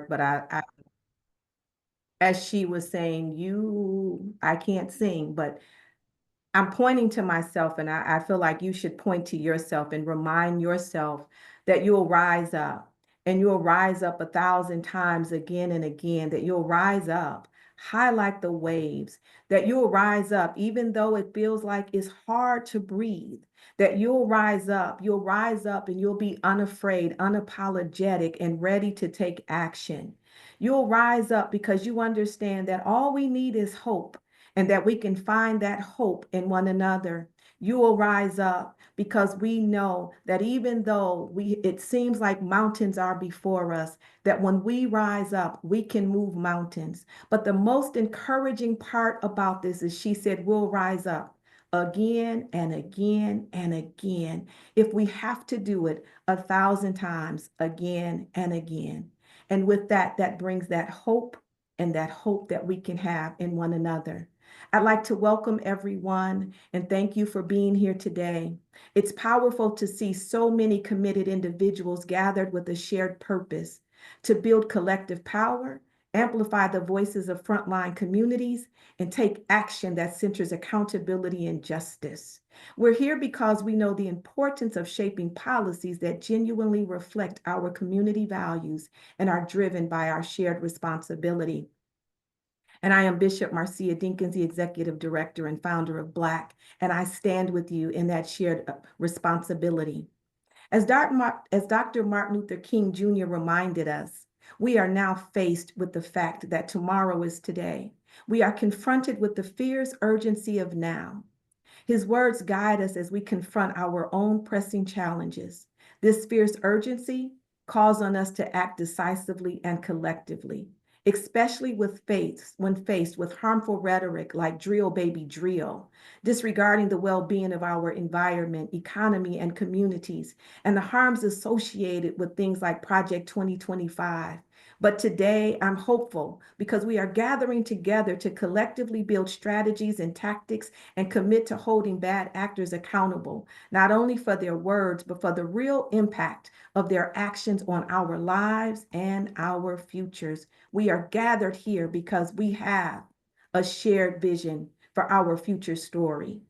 but as she was saying, I can't sing, but I'm pointing to myself, and I feel like you should point to yourself and remind yourself that you'll rise up and you'll rise up 1,000 times again and again, that you'll rise up high like the waves, that you'll rise up even though it feels like it's hard to breathe, that you'll rise up and you'll be unafraid, unapologetic, and ready to take action. You'll rise up because you understand that all we need is hope and that we can find that hope in one another. You will rise up because we know that even though it seems like mountains are before us, that when we rise up, we can move mountains. But the most encouraging part about this is she said, we'll rise up again and again and again. If we have to do it 1,000 times again and again. And with that, that brings that hope and that hope that we can have in one another. I'd like to welcome everyone and thank you for being here today. It's powerful to see so many committed individuals gathered with a shared purpose to build collective power, amplify the voices of frontline communities, and take action that centers accountability and justice. We're here because we know the importance of shaping policies that genuinely reflect our community values and are driven by our shared responsibility. And I am Bishop Marcia Dinkins, the Executive Director and founder of BLAC, and I stand with you in that shared responsibility. As Dr. Martin Luther King Jr. reminded us, we are now faced with the fact that tomorrow is today. We are confronted with the fierce urgency of now. His words guide us as we confront our own pressing challenges. This fierce urgency calls on us to act decisively and collectively, especially when faced with harmful rhetoric like drill baby drill, disregarding the well-being of our environment, economy, and communities, and the harms associated with things like Project 2025. But today, I'm hopeful because we are gathering together to collectively build strategies and tactics and commit to holding bad actors accountable, not only for their words, but for the real impact of their actions on our lives and our futures. We are gathered here because we have a shared vision for our future story.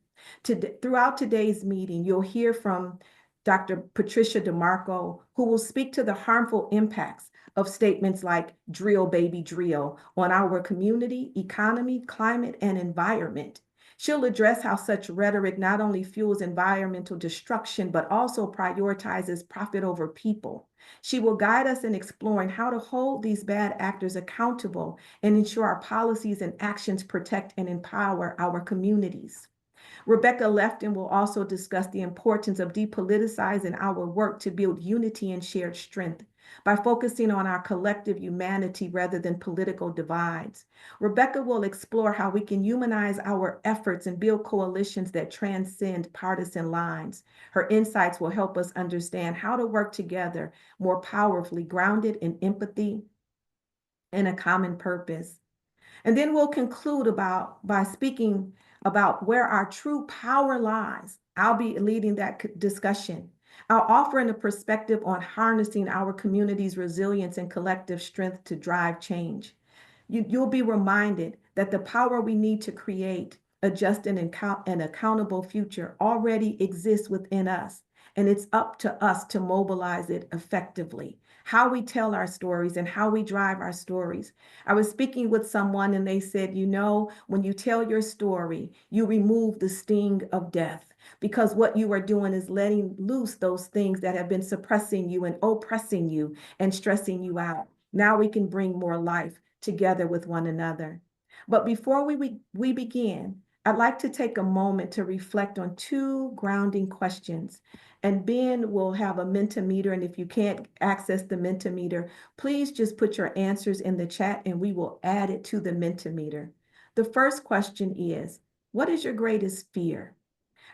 Throughout today's meeting, you'll hear from Dr. Patricia DeMarco, who will speak to the harmful impacts of statements like drill, baby, drill on our community, economy, climate, and environment. She'll address how such rhetoric not only fuels environmental destruction, but also prioritizes profit over people. She will guide us in exploring how to hold these bad actors accountable and ensure our policies and actions protect and empower our communities. Rebecca Lefton will also discuss the importance of depoliticizing our work to build unity and shared strength by focusing on our collective humanity rather than political divides. Rebecca will explore how we can humanize our efforts and build coalitions that transcend partisan lines. Her insights will help us understand how to work together more powerfully, grounded in empathy and a common purpose. And then we'll conclude by speaking about where our true power lies. I'll be leading that discussion. I'll offer a perspective on harnessing our community's resilience and collective strength to drive change. You'll be reminded that the power we need to create a just and accountable future already exists within us, and it's up to us to mobilize it effectively. How we tell our stories and how we drive our stories. I was speaking with someone and they said, when you tell your story, you remove the sting of death because what you are doing is letting loose those things that have been suppressing you and oppressing you and stressing you out. Now we can bring more life together with one another. But before we begin, I'd like to take a moment to reflect on two grounding questions. And Ben will have a Mentimeter, and if you can't access the Mentimeter, please just put your answers in the chat and we will add it to the Mentimeter. The first question is, what is your greatest fear?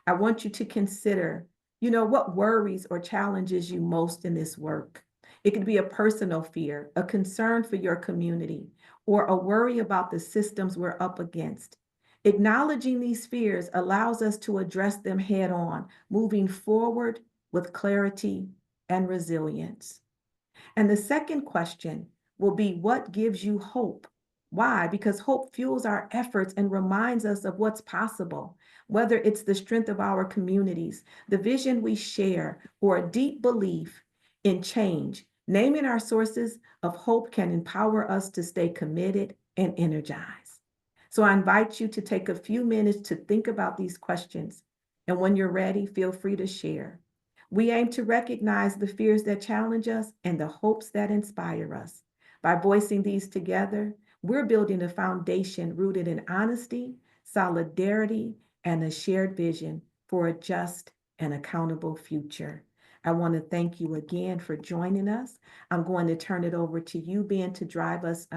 I want you to consider, what worries or challenges you most in this work. It could be a personal fear, a concern for your community, or a worry about the systems we're up against. Acknowledging these fears allows us to address them head on, moving forward with clarity and resilience. And the second question, will be what gives you hope. Why? Because hope fuels our efforts and reminds us of what's possible, whether it's the strength of our communities, the vision we share, or a deep belief in change. Naming our sources of hope can empower us to stay committed and energized. So I invite you to take a few minutes to think about these questions. And when you're ready, feel free to share. We aim to recognize the fears that challenge us and the hopes that inspire us. By voicing these together, we're building a foundation rooted in honesty, solidarity, and a shared vision for a just and accountable future. I want to thank you again for joining us. I'm going to turn it over to you, Ben, to drive us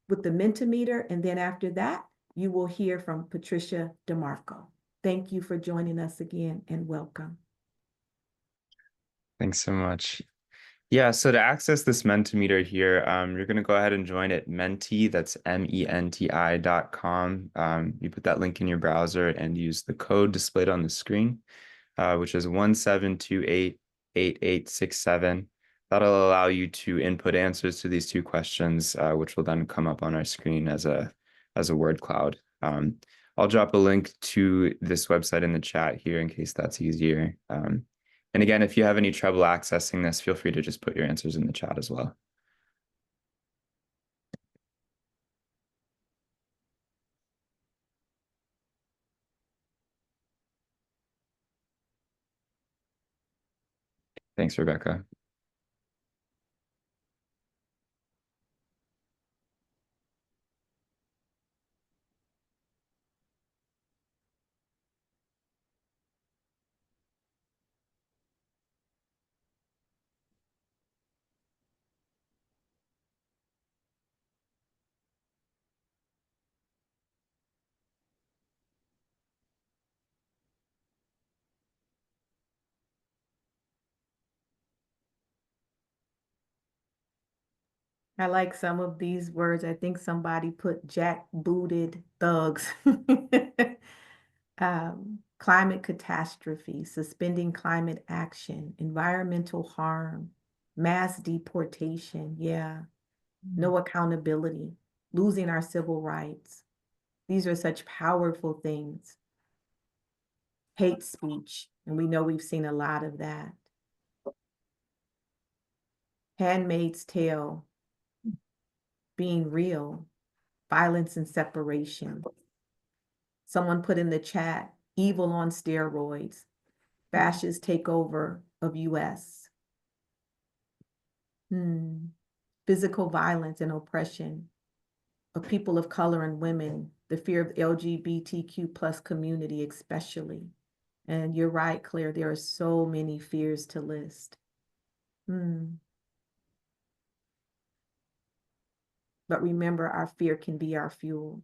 with the Mentimeter, and then after that, you will hear from Patricia DeMarco. Thank you for joining us again and welcome. Thanks so much. Yeah, so to access this Mentimeter here, you're going to go ahead and join at Menti, that's menti.com. You put that link in your browser and use the code displayed on the screen, which is 17288867. That'll allow you to input answers to these two questions, which will then come up on our screen as a word cloud. I'll drop a link to this website in the chat here in case that's easier. And again, if you have any trouble accessing this, feel free to just put your answers in the chat as well. Thanks, Rebecca. I like some of these words. I think somebody put jackbooted thugs. Climate catastrophe, suspending climate action, environmental harm, mass deportation. Yeah, no accountability, losing our civil rights. These are such powerful things. Hate speech, and we know we've seen a lot of that. Handmaid's Tale being real, violence and separation. Someone put in the chat, evil on steroids, fascist takeover of US. Physical violence and oppression of people of color and women, the fear of LGBTQ plus community especially. And you're right, Claire, there are so many fears to list. But remember, our fear can be our fuel.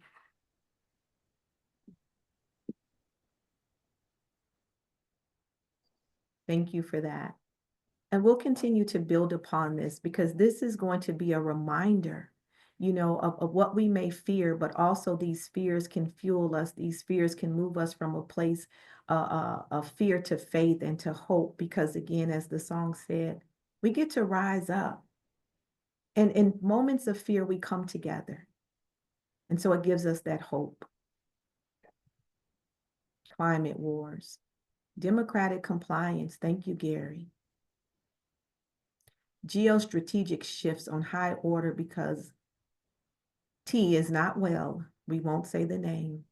Thank you for that. And we'll continue to build upon this because this is going to be a reminder, of what we may fear, but also these fears can fuel us. These fears can move us from a place of fear to faith and to hope, because again, as the song said, we get to rise up. And in moments of fear, we come together. And so it gives us that hope. Climate wars, democratic compliance. Thank you, Gary. Geostrategic shifts on high order because T is not well. We won't say the name.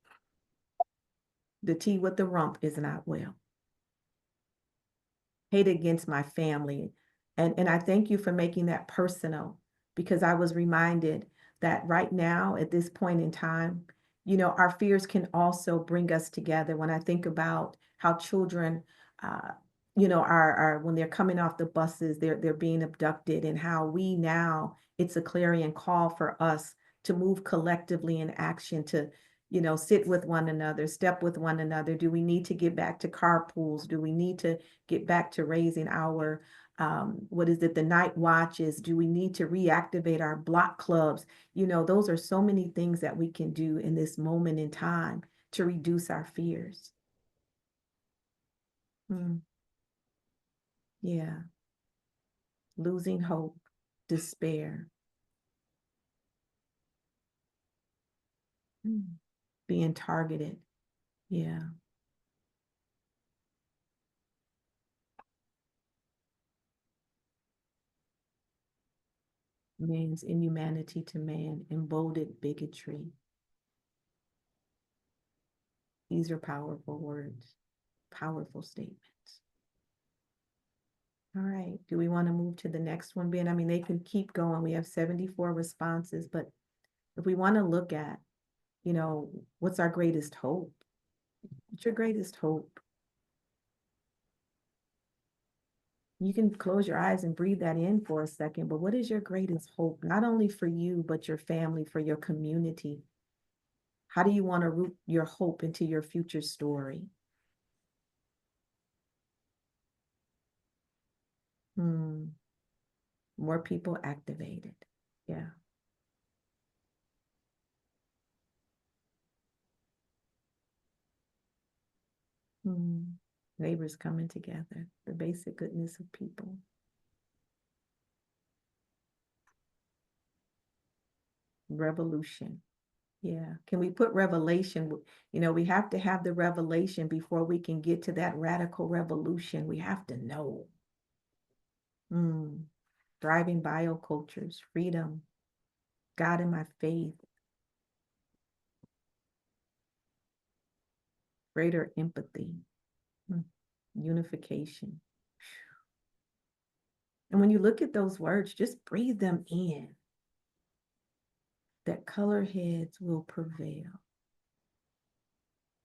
The T with the rump is not well. Hate against my family. And I thank you for making that personal, because I was reminded that right now, at this point in time, our fears can also bring us together. When I think about how children, are when they're coming off the buses, they're being abducted, and how we now, it's a clarion call for us to move collectively in action, to sit with one another, step with one another. Do we need to get back to carpools? Do we need to get back to raising our the night watches? Do we need to reactivate our block clubs? Those are so many things that we can do in this moment in time to reduce our fears. Yeah. Losing hope. despair, being targeted. Yeah. Man's inhumanity to man, emboldened bigotry. These are powerful words, powerful statements. All right. Do we want to move to the next one, Ben? I mean, they can keep going. We have 74 responses, but if we want to look at, what's our greatest hope? What's your greatest hope? You can close your eyes and breathe that in for a second, but what is your greatest hope? Not only for you, but your family, for your community. How do you want to root your hope into your future story? More people activated. Yeah. Neighbors coming together, the basic goodness of people. Revolution. Yeah. Can we put revelation? We have to have the revelation before we can get to that radical revolution. We have to know. Thriving biocultures, freedom, God in my faith, greater empathy, unification. And when you look at those words, just breathe them in. That color heads will prevail.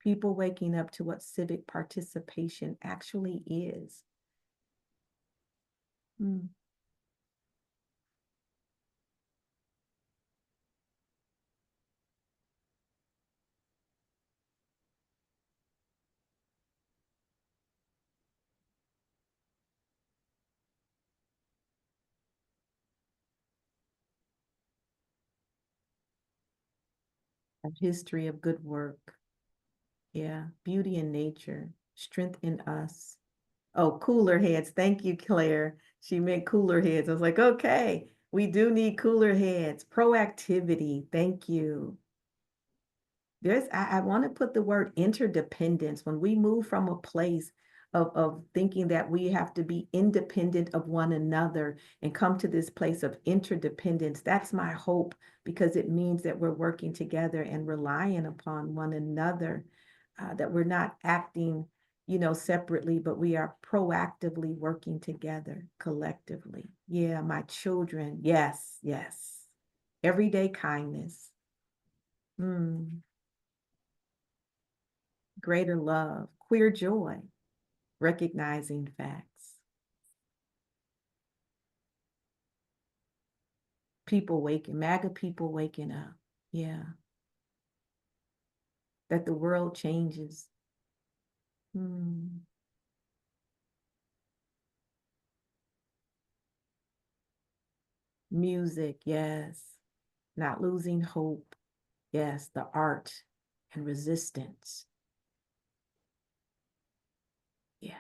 People waking up to what civic participation actually is. A history of good work. Yeah, beauty in nature, strength in us. Oh, cooler heads. Thank you, Claire. She meant cooler heads. I was like, okay, we do need cooler heads. Proactivity. Thank you. I want to put the word interdependence. When we move from a place of thinking that we have to be independent of one another and come to this place of interdependence, that's my hope, because it means that we're working together and relying upon one another, that we're not acting, separately, but we are proactively working together collectively. Yeah, my children. Yes, yes. Everyday kindness. Greater love, queer joy, recognizing facts. MAGA people waking up. Yeah. That the world changes. Music, yes. Not losing hope. Yes, the art and resistance. Yeah.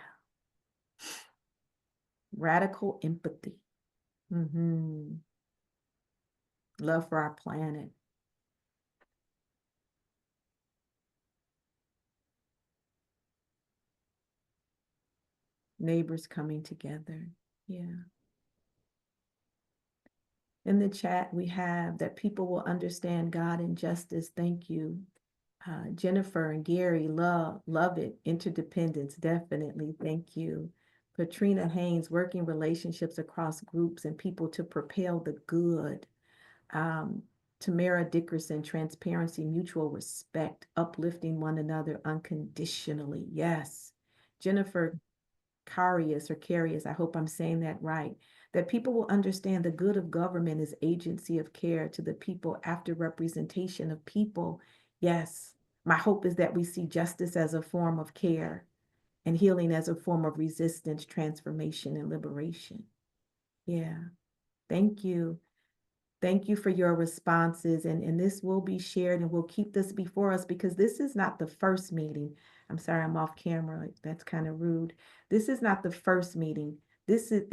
Radical empathy. Love for our planet. Neighbors coming together. Yeah. In the chat, we have that people will understand God and justice. Thank you. Jennifer and Gary, love it. Interdependence, definitely. Thank you. Katrina Haynes, working relationships across groups and people to propel the good. Tamara Dickerson, transparency, mutual respect, uplifting one another unconditionally. Yes. Jennifer Carius, I hope I'm saying that right, that people will understand the good of government is agency of care to the people after representation of people. Yes, my hope is that we see justice as a form of care and healing as a form of resistance, transformation, and liberation. Yeah, thank you. Thank you for your responses, and this will be shared, and we'll keep this before us because this is not the first meeting. I'm sorry, I'm off camera. That's kind of rude. This is not the first meeting This is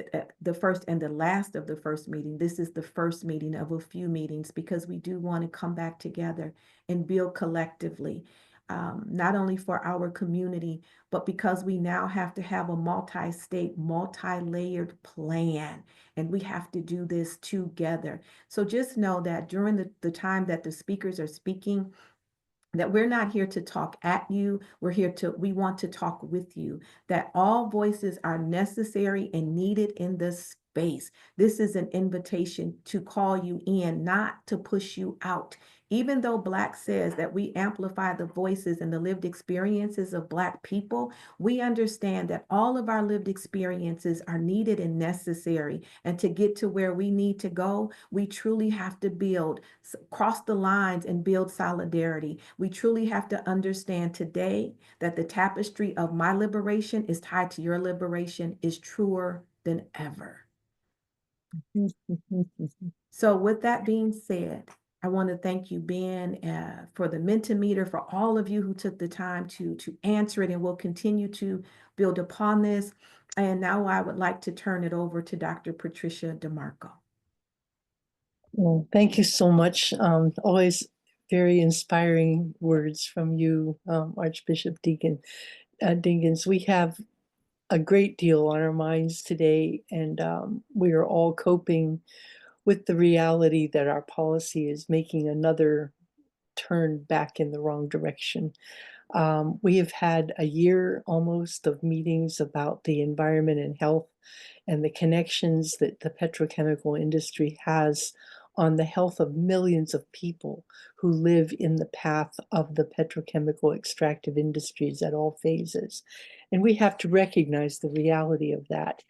the first and the last of the first meeting. This is the first meeting of a few meetings because we do want to come back together and build collectively, not only for our community, but because we now have to have a multi-state, multi-layered plan, and we have to do this together. So just know that during the time that the speakers are speaking, that we're not here to talk at you. We want to talk with you, that all voices are necessary and needed in this space. This is an invitation to call you in, not to push you out. Even though BLAC says that we amplify the voices and the lived experiences of BLAC people, we understand that all of our lived experiences are needed and necessary. And to get to where we need to go, we truly have to cross the lines and build solidarity. We truly have to understand today that the tapestry of my liberation is tied to your liberation is truer than ever. So with that being said, I want to thank you, Ben, for the Mentimeter, for all of you who took the time to answer it, and we'll continue to build upon this. And now I would like to turn it over to Dr. Patricia DeMarco. Well, thank you so much. Always very inspiring words from you, Archbishop Dinkins. We have a great deal on our minds today, and we are all coping with the reality that our policy is making another turn back in the wrong direction. We have had a year almost of meetings about the environment and health and the connections that the petrochemical industry has on the health of millions of people who live in the path of the petrochemical extractive industries at all phases. And we have to recognize the reality of that.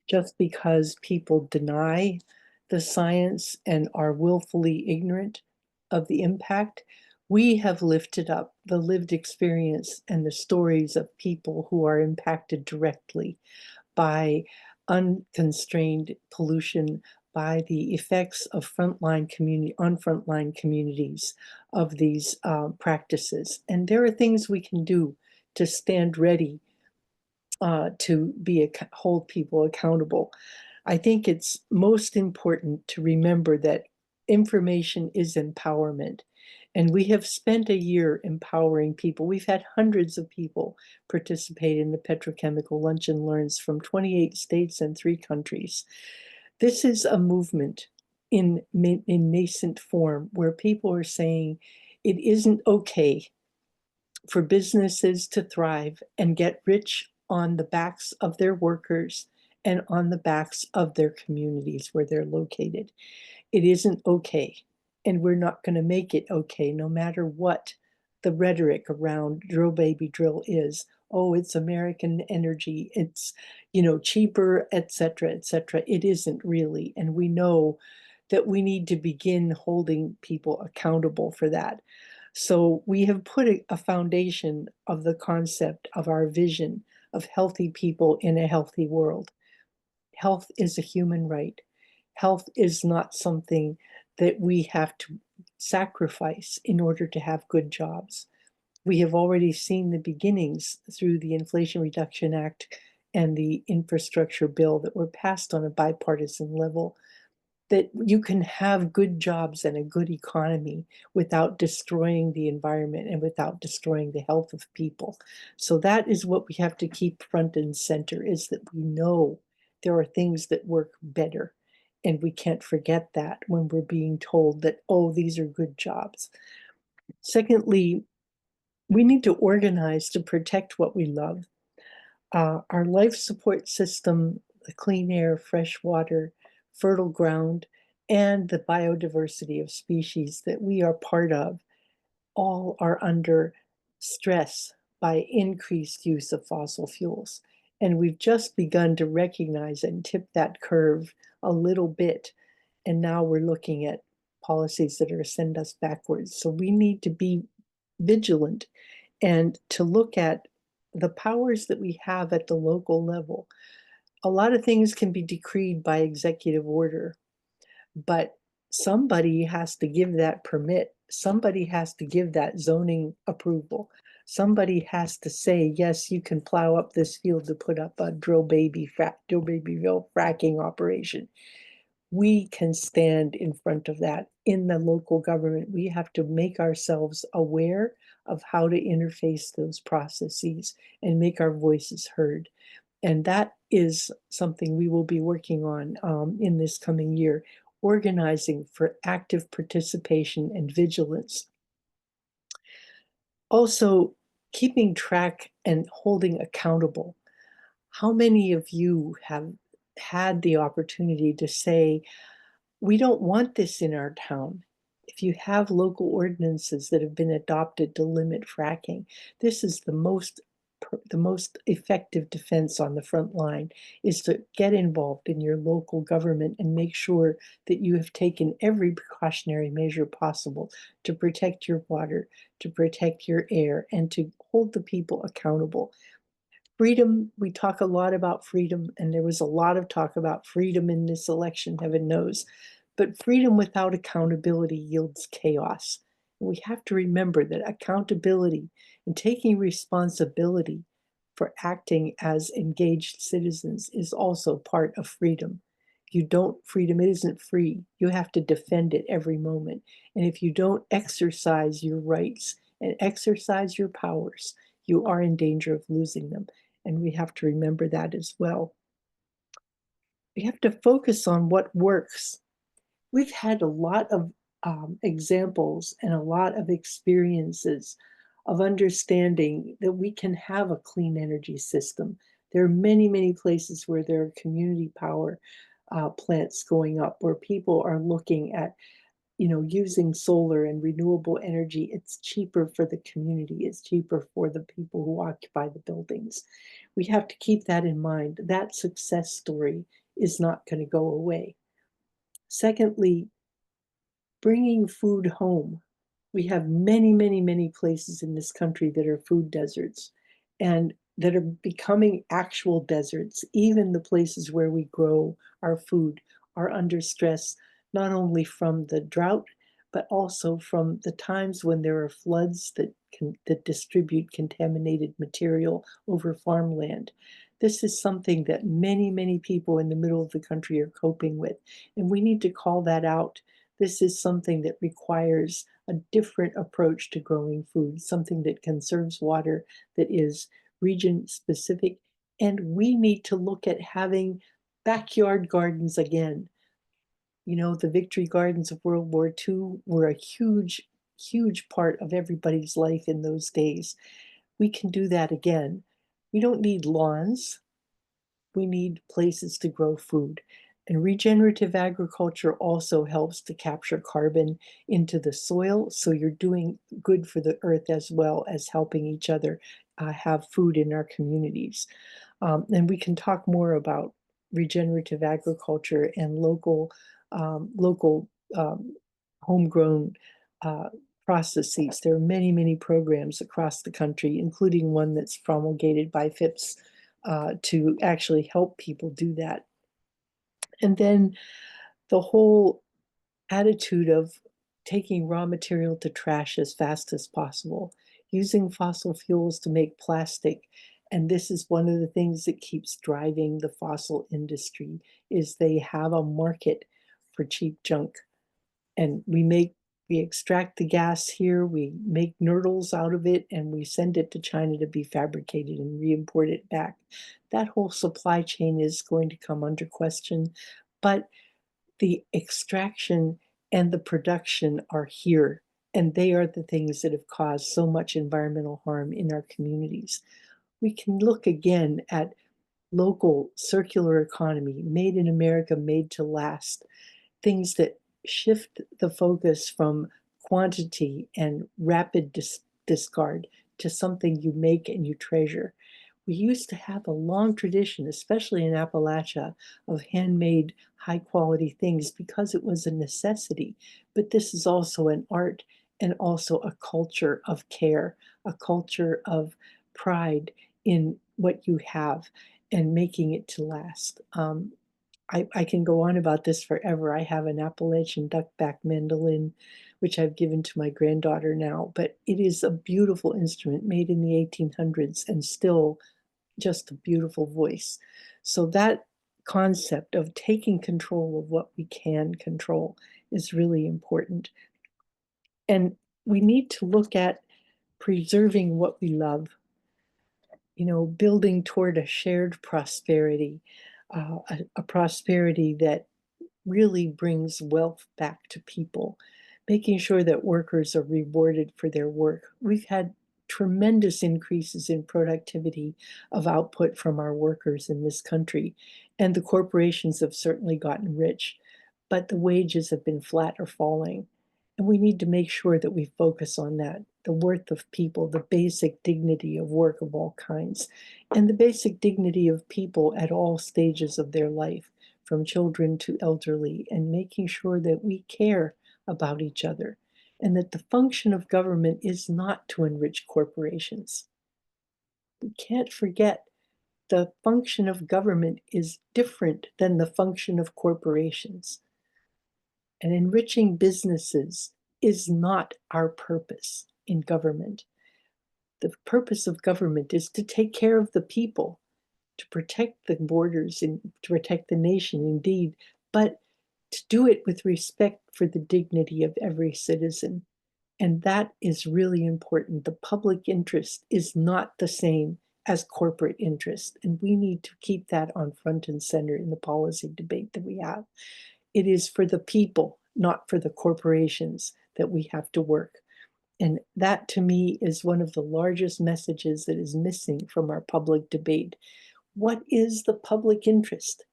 Just because people deny the science and are willfully ignorant of the impact, we have lifted up the lived experience and the stories of people who are impacted directly by unconstrained pollution, by the effects of frontline communities of these practices. And there are things we can do to stand ready to hold people accountable. I think it's most important to remember that information is empowerment. And we have spent a year empowering people. We've had hundreds of people participate in the petrochemical lunch and learns from 28 states and 3 countries. This is a movement in nascent form where people are saying it isn't okay for businesses to thrive and get rich on the backs of their workers and on the backs of their communities where they're located. It isn't okay. And we're not going to make it okay, no matter what the rhetoric around drill baby drill is. Oh, it's American energy, it's, cheaper, et cetera, et cetera. It isn't really. And we know that we need to begin holding people accountable for that. So we have put a foundation of the concept of our vision of healthy people in a healthy world. Health is a human right. Health is not something that we have to sacrifice in order to have good jobs. We have already seen the beginnings through the Inflation Reduction Act and the infrastructure bill that were passed on a bipartisan level, that you can have good jobs and a good economy without destroying the environment and without destroying the health of people. So that is what we have to keep front and center, is that we know there are things that work better. And we can't forget that when we're being told that, oh, these are good jobs. Secondly, we need to organize to protect what we love. Our life support system, the clean air, fresh water, fertile ground, and the biodiversity of species that we are part of, all are under stress by increased use of fossil fuels. And we've just begun to recognize and tip that curve a little bit. And now we're looking at policies that are send us backwards. So we need to be vigilant and to look at the powers that we have at the local level. A lot of things can be decreed by executive order, but somebody has to give that permit. Somebody has to give that zoning approval. Somebody has to say, yes, you can plow up this field to put up a drill babyville fracking operation. We can stand in front of that in the local government. We have to make ourselves aware of how to interface those processes and make our voices heard. And that is something we will be working on in this coming year, organizing for active participation and vigilance. Also, keeping track and holding accountable. How many of you have had the opportunity to say, we don't want this in our town? If you have local ordinances that have been adopted to limit fracking, this is the most effective defense on the front line, is to get involved in your local government and make sure that you have taken every precautionary measure possible to protect your water, to protect your air, and to hold the people accountable. Freedom, we talk a lot about freedom, and there was a lot of talk about freedom in this election, heaven knows. But freedom without accountability yields chaos. And we have to remember that accountability and taking responsibility for acting as engaged citizens is also part of freedom. Freedom isn't free. You have to defend it every moment. And if you don't exercise your rights and exercise your powers, you are in danger of losing them. And we have to remember that as well. We have to focus on what works. We've had a lot of examples and a lot of experiences of understanding that we can have a clean energy system. There are many, many places where there are community power plants going up, where people are looking at, using solar and renewable energy. It's cheaper for the community. It's cheaper for the people who occupy the buildings. We have to keep that in mind. That success story is not going to go away. Secondly, bringing food home. We have many, many, many places in this country that are food deserts and that are becoming actual deserts. Even the places where we grow our food are under stress, not only from the drought, but also from the times when there are floods that distribute contaminated material over farmland. This is something that many, many people in the middle of the country are coping with, and we need to call that out. This is something that requires a different approach to growing food, something that conserves water, that is region specific. And we need to look at having backyard gardens again. The victory gardens of World War II were a huge, huge part of everybody's life in those days. We can do that again. We don't need lawns. We need places to grow food. And regenerative agriculture also helps to capture carbon into the soil. So you're doing good for the earth as well as helping each other have food in our communities. And we can talk more about regenerative agriculture and local homegrown processes. There are many, many programs across the country, including one that's promulgated by FIPS to actually help people do that. And then the whole attitude of taking raw material to trash as fast as possible, using fossil fuels to make plastic. And this is one of the things that keeps driving the fossil industry, is they have a market for cheap junk. And we extract the gas here, we make nurdles out of it, and we send it to China to be fabricated and re-import it back. That whole supply chain is going to come under question, but the extraction and the production are here, and they are the things that have caused so much environmental harm in our communities. We can look again at local circular economy, made in America, made to last, things that shift the focus from quantity and rapid discard to something you make and you treasure. We used to have a long tradition, especially in Appalachia, of handmade high quality things because it was a necessity. But this is also an art and also a culture of care, a culture of pride in what you have and making it to last. I can go on about this forever. I have an Appalachian duckback mandolin, which I've given to my granddaughter now, but it is a beautiful instrument made in the 1800s and still just a beautiful voice. So that concept of taking control of what we can control is really important. And we need to look at preserving what we love, building toward a shared prosperity, a prosperity that really brings wealth back to people, making sure that workers are rewarded for their work. We've had tremendous increases in productivity of output from our workers in this country, and the corporations have certainly gotten rich, but the wages have been flat or falling. And we need to make sure that we focus on that, the worth of people, the basic dignity of work of all kinds, and the basic dignity of people at all stages of their life, from children to elderly, and making sure that we care about each other and that the function of government is not to enrich corporations. We can't forget the function of government is different than the function of corporations. And enriching businesses is not our purpose in government. The purpose of government is to take care of the people, to protect the borders and to protect the nation, indeed, but to do it with respect for the dignity of every citizen. And that is really important. The public interest is not the same as corporate interest. And we need to keep that on front and center in the policy debate that we have. It is for the people, not for the corporations, that we have to work. And that, to me, is one of the largest messages that is missing from our public debate. What is the public interest?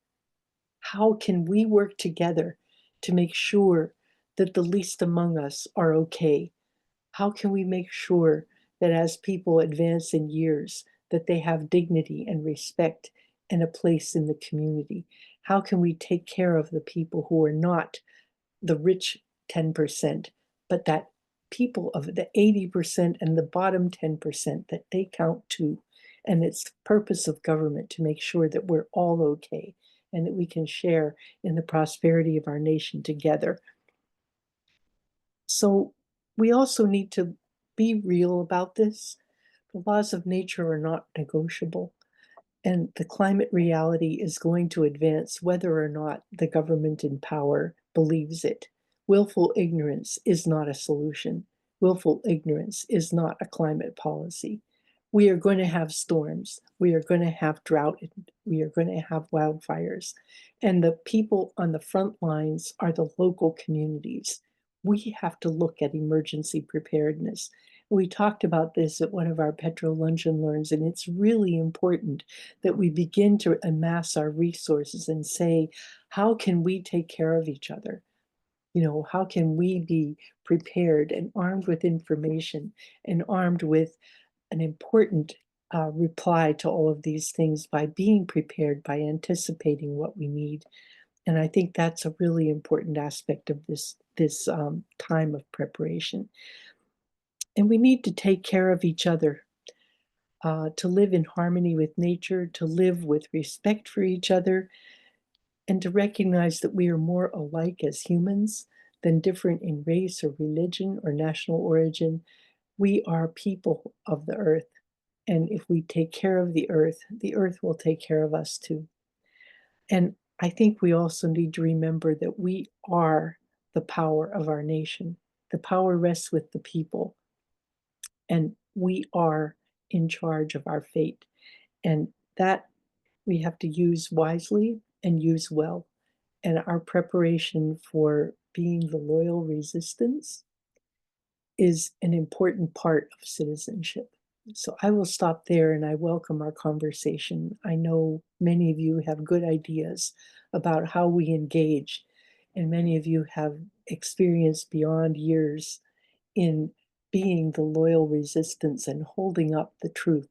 How can we work together to make sure that the least among us are okay? How can we make sure that as people advance in years, that they have dignity and respect and a place in the community? How can we take care of the people who are not the rich 10%, but that people of the 80% and the bottom 10%, that they count too? And it's the purpose of government to make sure that we're all okay and that we can share in the prosperity of our nation together. So we also need to be real about this. The laws of nature are not negotiable, and the climate reality is going to advance whether or not the government in power believes it. Willful ignorance is not a solution. Willful ignorance is not a climate policy. We are going to have storms. We are going to have drought. We are going to have wildfires. And the people on the front lines are the local communities. We have to look at emergency preparedness. We talked about this at one of our Petro Lunch and Learns, and it's really important that we begin to amass our resources and say, how can we take care of each other? How can we be prepared and armed with information and armed with an important reply to all of these things by being prepared, by anticipating what we need? And I think that's a really important aspect of this time of preparation. And we need to take care of each other, to live in harmony with nature, to live with respect for each other, and to recognize that we are more alike as humans than different in race or religion or national origin. We are people of the earth. And if we take care of the earth will take care of us too. And I think we also need to remember that we are the power of our nation. The power rests with the people, and we are in charge of our fate. And that we have to use wisely and use well. And our preparation for being the loyal resistance is an important part of citizenship. So I will stop there, and I welcome our conversation. I know many of you have good ideas about how we engage, and many of you have experience beyond years in being the loyal resistance and holding up the truth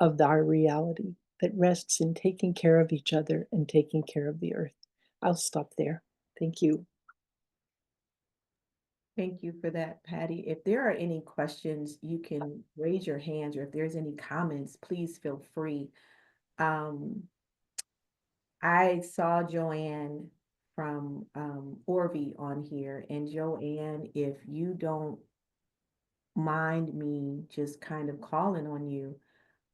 of our reality that rests in taking care of each other and taking care of the earth. I'll stop there. Thank you. Thank you for that, Patty. If there are any questions, you can raise your hands, or if there's any comments, please feel free. Um, I saw Joanne from Orvie on here, and Joanne, if you don't mind me just kind of calling on you,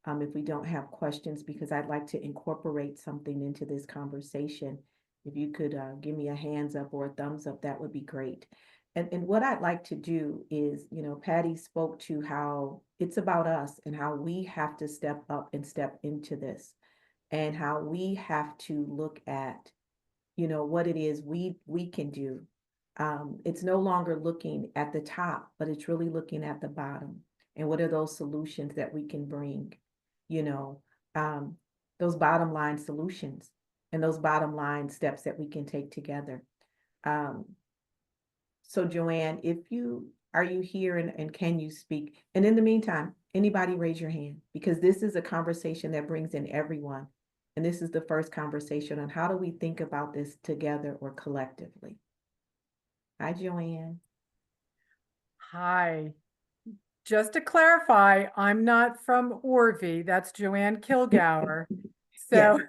if we don't have questions, because I'd like to incorporate something into this conversation. If you could give me a hands up or a thumbs up, that would be great. And what I'd like to do is, Patty spoke to how it's about us and how we have to step up and step into this, and how we have to look at, what it is we can do. It's no longer looking at the top, but it's really looking at the bottom. And what are those solutions that we can bring? You know, um, those bottom line solutions and those bottom line steps that we can take together. Um, so Joanne, are you here and can you speak? And in the meantime, anybody raise your hand, because this is a conversation that brings in everyone. And this is the first conversation on how do we think about this together or collectively. Hi, Joanne. Hi. Just to clarify, I'm not from Orvie. That's Joanne Kilgour. So,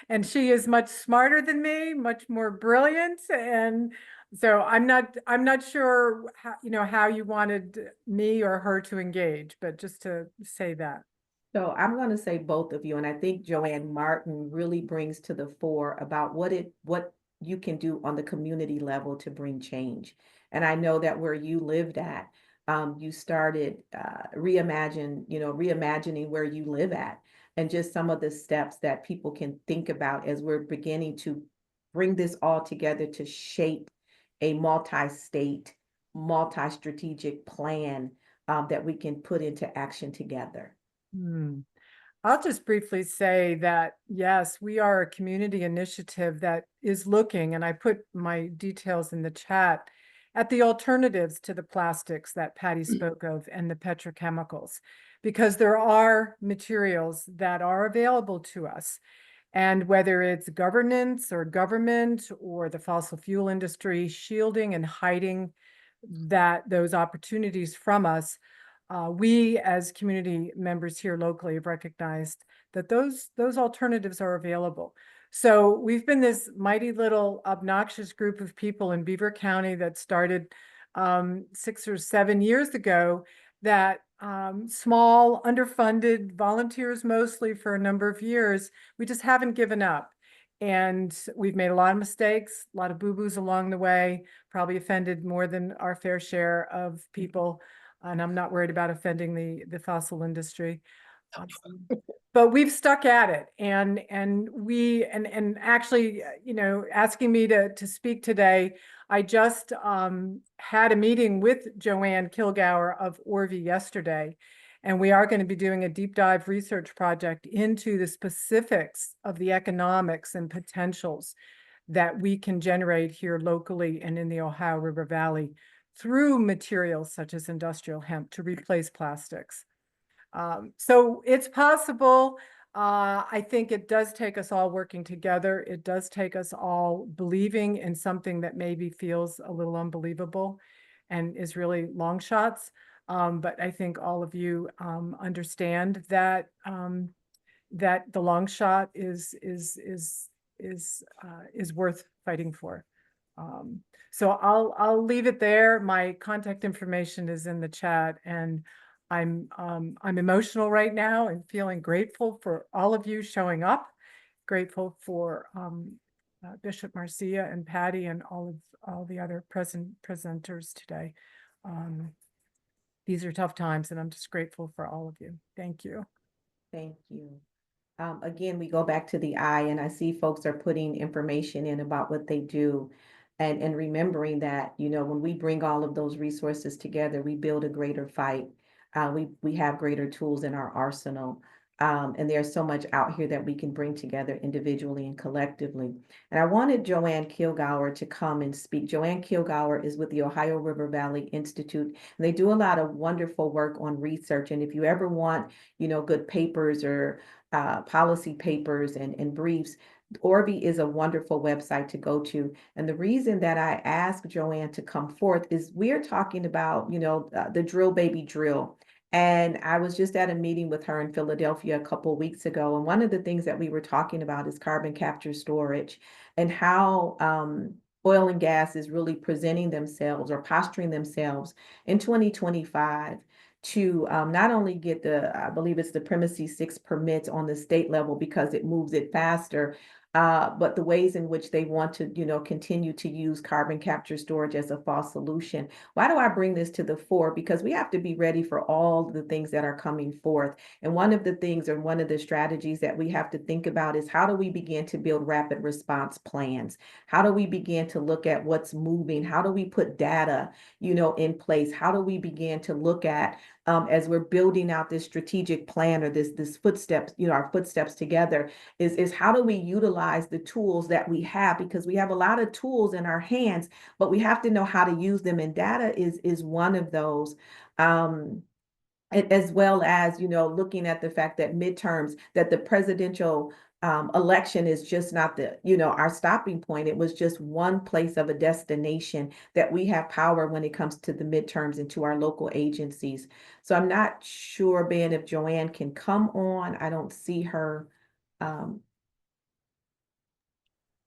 and she is much smarter than me, much more brilliant. And so I'm not sure how you wanted me or her to engage, but just to say that. So I'm going to say both of you, and I think Joanne Martin really brings to the fore about what you can do on the community level to bring change. And I know that where you lived at, you started reimagining where you live at, and just some of the steps that people can think about as we're beginning to bring this all together to shape a multi-state, multi-strategic plan that we can put into action together. I'll just briefly say that, yes, we are a community initiative that is looking, and I put my details in the chat, at the alternatives to the plastics that Patty spoke of and the petrochemicals, because there are materials that are available to us. And whether it's governance or government or the fossil fuel industry shielding and hiding those opportunities from us, we as community members here locally have recognized that those alternatives are available. So we've been this mighty little obnoxious group of people in Beaver County that started 6 or 7 years ago, that small, underfunded volunteers mostly for a number of years. We just haven't given up. And we've made a lot of mistakes, a lot of boo-boos along the way, probably offended more than our fair share of people. And I'm not worried about offending the fossil industry. But we've stuck at it, and actually, asking me to speak today, I just had a meeting with Joanne Kilgour of Orvie yesterday, and we are going to be doing a deep dive research project into the specifics of the economics and potentials that we can generate here locally and in the Ohio River Valley through materials such as industrial hemp to replace plastics. So it's possible. I think it does take us all working together. It does take us all believing in something that maybe feels a little unbelievable and is really long shots. But I think all of you understand that that the long shot is worth fighting for. So I'll leave it there. My contact information is in the chat, and I'm emotional right now and feeling grateful for all of you showing up, grateful for Bishop Marcia and Patty and all the other presenters today. These are tough times, and I'm just grateful for all of you. Thank you. Thank you. Again, we go back to the I, and I see folks are putting information in about what they do. And remembering that, when we bring all of those resources together, we build a greater fight. We have greater tools in our arsenal. And there's so much out here that we can bring together individually and collectively. And I wanted Joanne Kilgour to come and speak. Joanne Kilgour is with the Ohio River Valley Institute, and they do a lot of wonderful work on research. And if you ever want, good papers or policy papers and briefs, Orvie is a wonderful website to go to. And the reason that I asked Joanne to come forth is we're talking about, the drill baby drill. And I was just at a meeting with her in Philadelphia a couple of weeks ago. And one of the things that we were talking about is carbon capture storage and how oil and gas is really presenting themselves or posturing themselves in 2025 to not only get the, I believe it's the Primacy 6 permits on the state level because it moves it faster, but the ways in which they want to, continue to use carbon capture storage as a false solution. Why do I bring this to the fore? Because we have to be ready for all the things that are coming forth. And one of the things or one of the strategies that we have to think about is how do we begin to build rapid response plans? How do we begin to look at what's moving? How do we put data, in place? How do we begin to look at as we're building out this strategic plan or this footsteps, our footsteps together is how do we utilize the tools that we have? Because we have a lot of tools in our hands, but we have to know how to use them. And data is one of those. As well as, looking at the fact that midterms, that the presidential election is just not our stopping point. It was just one place of a destination that we have power when it comes to the midterms and to our local agencies. So I'm not sure, Ben, if Joanne can come on. I don't see her.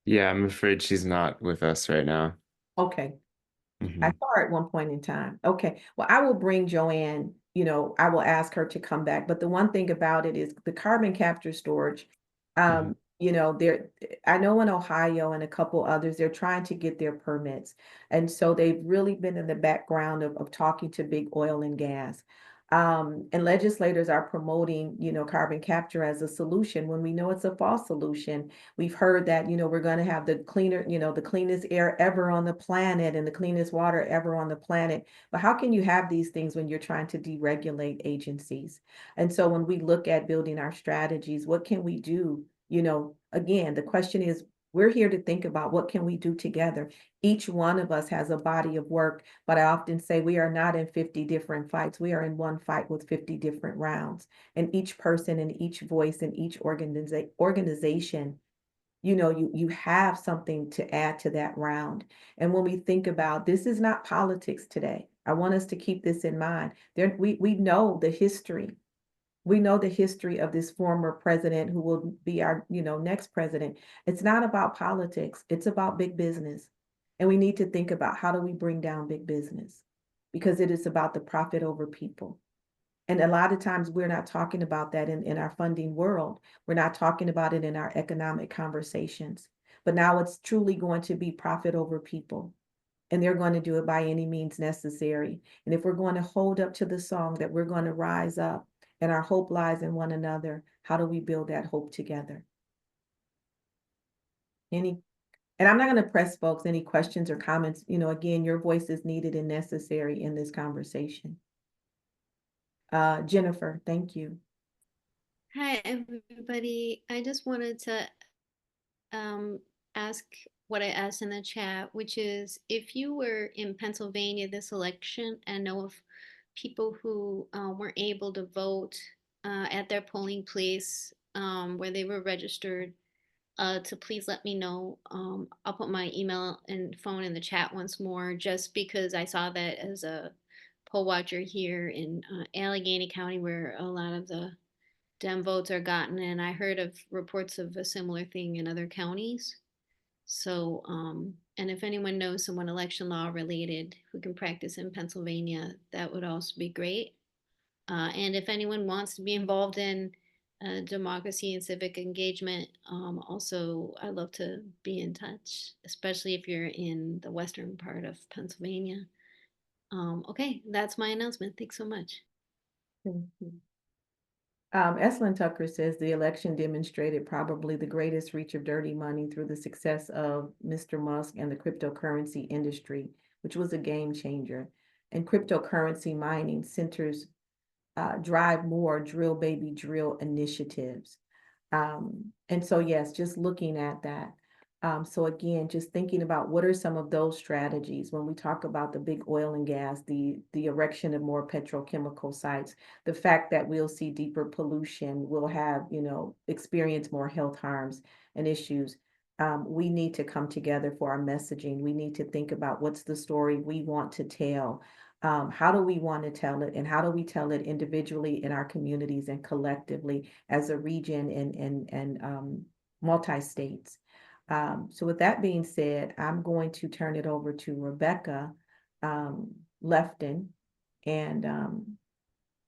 Yeah, I'm afraid she's not with us right now. Okay. I Mhm. saw her at one point in time. Okay. Well, I will bring Joanne, I will ask her to come back. But the one thing about it is the carbon capture storage. Mhm. There, I know in Ohio and a couple others, they're trying to get their permits. And so they've really been in the background of talking to big oil and gas. And legislators are promoting, carbon capture as a solution when we know it's a false solution. We've heard that, we're going to have the cleanest air ever on the planet and the cleanest water ever on the planet. But how can you have these things when you're trying to deregulate agencies? And so when we look at building our strategies, what can we do? Again, the question is, we're here to think about what can we do together. Each one of us has a body of work, but I often say we are not in 50 different fights. We are in one fight with 50 different rounds. And each person and each voice and each organization, you have something to add to that round. And when we think about this is not politics today. I want us to keep this in mind. We know the history. We know the history of this former president who will be our, next president. It's not about politics. It's about big business. And we need to think about how do we bring down big business because it is about the profit over people. And a lot of times we're not talking about that in our funding world. We're not talking about it in our economic conversations. But now it's truly going to be profit over people. And they're going to do it by any means necessary. And if we're going to hold up to the song that we're going to rise up and our hope lies in one another, how do we build that hope together? And I'm not going to press folks, any questions or comments, again, your voice is needed and necessary in this conversation. Jennifer, thank you. Hi, everybody. I just wanted to ask what I asked in the chat, which is if you were in Pennsylvania this election and know of people who weren't able to vote at their polling place where they were registered, to please let me know. I'll put my email and phone in the chat once more, just because I saw that as a poll watcher here in Allegheny County, where a lot of the Dem votes are gotten, and I heard of reports of a similar thing in other counties. So, and if anyone knows someone election law related who can practice in Pennsylvania, that would also be great. And if anyone wants to be involved in democracy and civic engagement, also I'd love to be in touch, especially if you're in the western part of Pennsylvania. Okay, that's my announcement. Thanks so much. Thank you. Eslyn Tucker says the election demonstrated probably the greatest reach of dirty money through the success of Mr. Musk and the cryptocurrency industry, which was a game changer. And cryptocurrency mining centers drive more drill baby drill initiatives. And so, yes, just looking at that. So again, just thinking about what are some of those strategies when we talk about the big oil and gas, the erection of more petrochemical sites, the fact that we'll see deeper pollution, we'll have, experience more health harms and issues. we need to come together for our messaging. We need to think about what's the story we want to tell. How do we want to tell it, and how do we tell it individually in our communities and collectively as a region and multi-states. So with that being said, I'm going to turn it over to Rebecca Lefton. And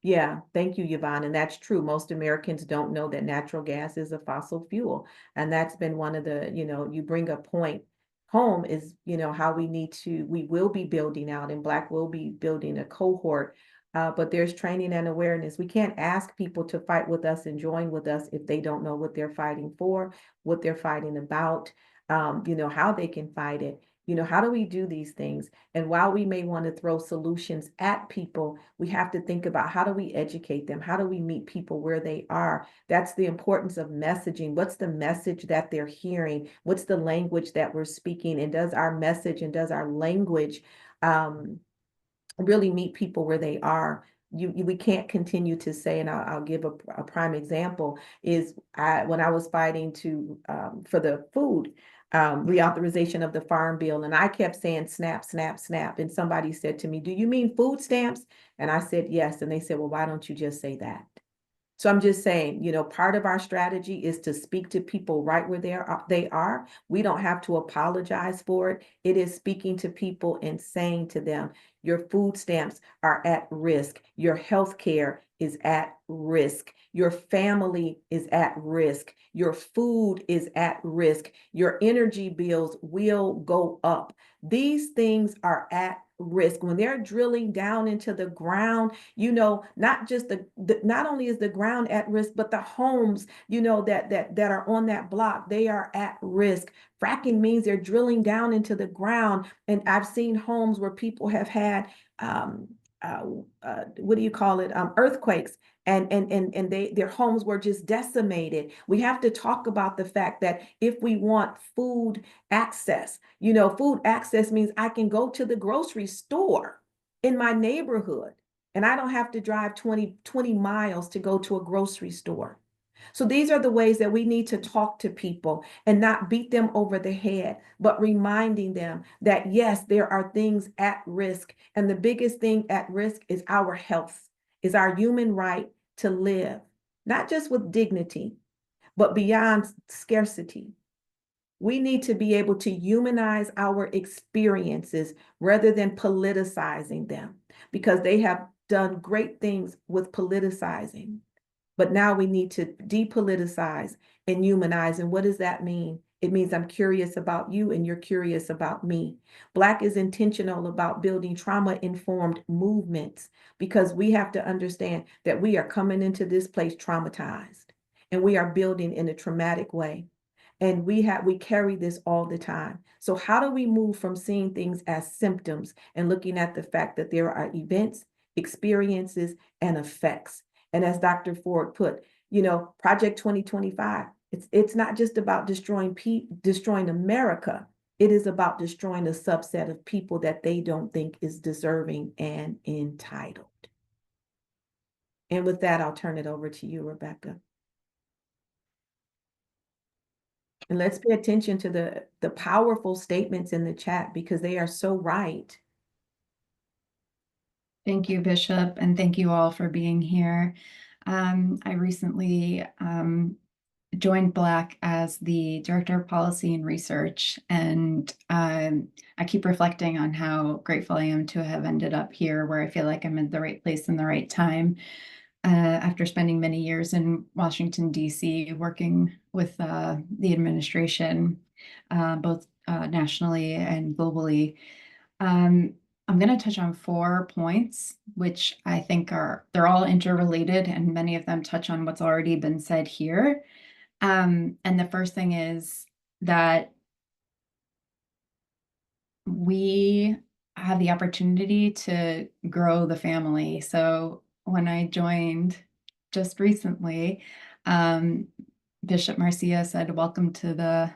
yeah, thank you, Yvonne. And that's true. Most Americans don't know that natural gas is a fossil fuel. And that's been one of the, you bring a point home is, how we will be building out, and BLAC will be building a cohort. But there's training and awareness. We can't ask people to fight with us and join with us if they don't know what they're fighting for, what they're fighting about, how they can fight it. How do we do these things? And while we may want to throw solutions at people, we have to think about, how do we educate them? How do we meet people where they are? That's the importance of messaging. What's the message that they're hearing? What's the language that we're speaking? And does our message and does our language really meet people where they are? We can't continue to say, and I'll give a prime example, is when I was fighting for the food reauthorization of the Farm Bill, and I kept saying SNAP, SNAP, SNAP, and somebody said to me, "Do you mean food stamps?" And I said, "Yes." And they said, "Well, why don't you just say that?" So I'm just saying, part of our strategy is to speak to people right where they are. We don't have to apologize for it. It is speaking to people and saying to them, your food stamps are at risk. Your health care is at risk. Your family is at risk. Your food is at risk. Your energy bills will go up. These things are at risk. When they're drilling down into the ground, not just not only is the ground at risk, but the homes, that are on that block, they are at risk. Fracking means they're drilling down into the ground. And I've seen homes where people have had, what do you call it? Earthquakes. And their homes were just decimated. We have to talk about the fact that if we want food access, food access means I can go to the grocery store in my neighborhood, and I don't have to drive 20 miles to go to a grocery store. So these are the ways that we need to talk to people and not beat them over the head, but reminding them that, yes, there are things at risk. And the biggest thing at risk is our health, is our human right to live, not just with dignity, but beyond scarcity. We need to be able to humanize our experiences rather than politicizing them, because they have done great things with politicizing. But now we need to depoliticize and humanize. And what does that mean? It means I'm curious about you and you're curious about me. BLAC is intentional about building trauma-informed movements, because we have to understand that we are coming into this place traumatized, and we are building in a traumatic way. And we carry this all the time. So how do we move from seeing things as symptoms and looking at the fact that there are events, experiences, and effects? And as Dr. Ford put, Project 2025, it's not just about destroying America. It is about destroying a subset of people that they don't think is deserving and entitled. And with that, I'll turn it over to you, Rebecca. And let's pay attention to the powerful statements in the chat, because they are so right. Thank you, Bishop, and thank you all for being here. I recently joined BLAC as the Director of Policy and Research, and I keep reflecting on how grateful I am to have ended up here, where I feel like I'm in the right place in the right time. After spending many years in Washington, D.C., working with the administration, both nationally and globally. I'm going to touch on 4 points, which I think they're all interrelated, and many of them touch on what's already been said here. And the first thing is that we have the opportunity to grow the family. So when I joined just recently, Bishop Marcia said, "Welcome to the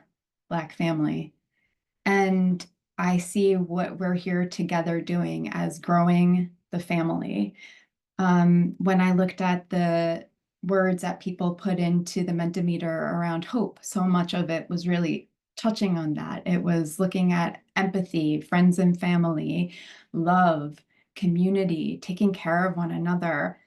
BLAC family." And I see what we're here together doing as growing the family. When I looked at the words that people put into the Mentimeter around hope, so much of it was really touching on that. It was looking at empathy, friends and family, love, community, taking care of one another.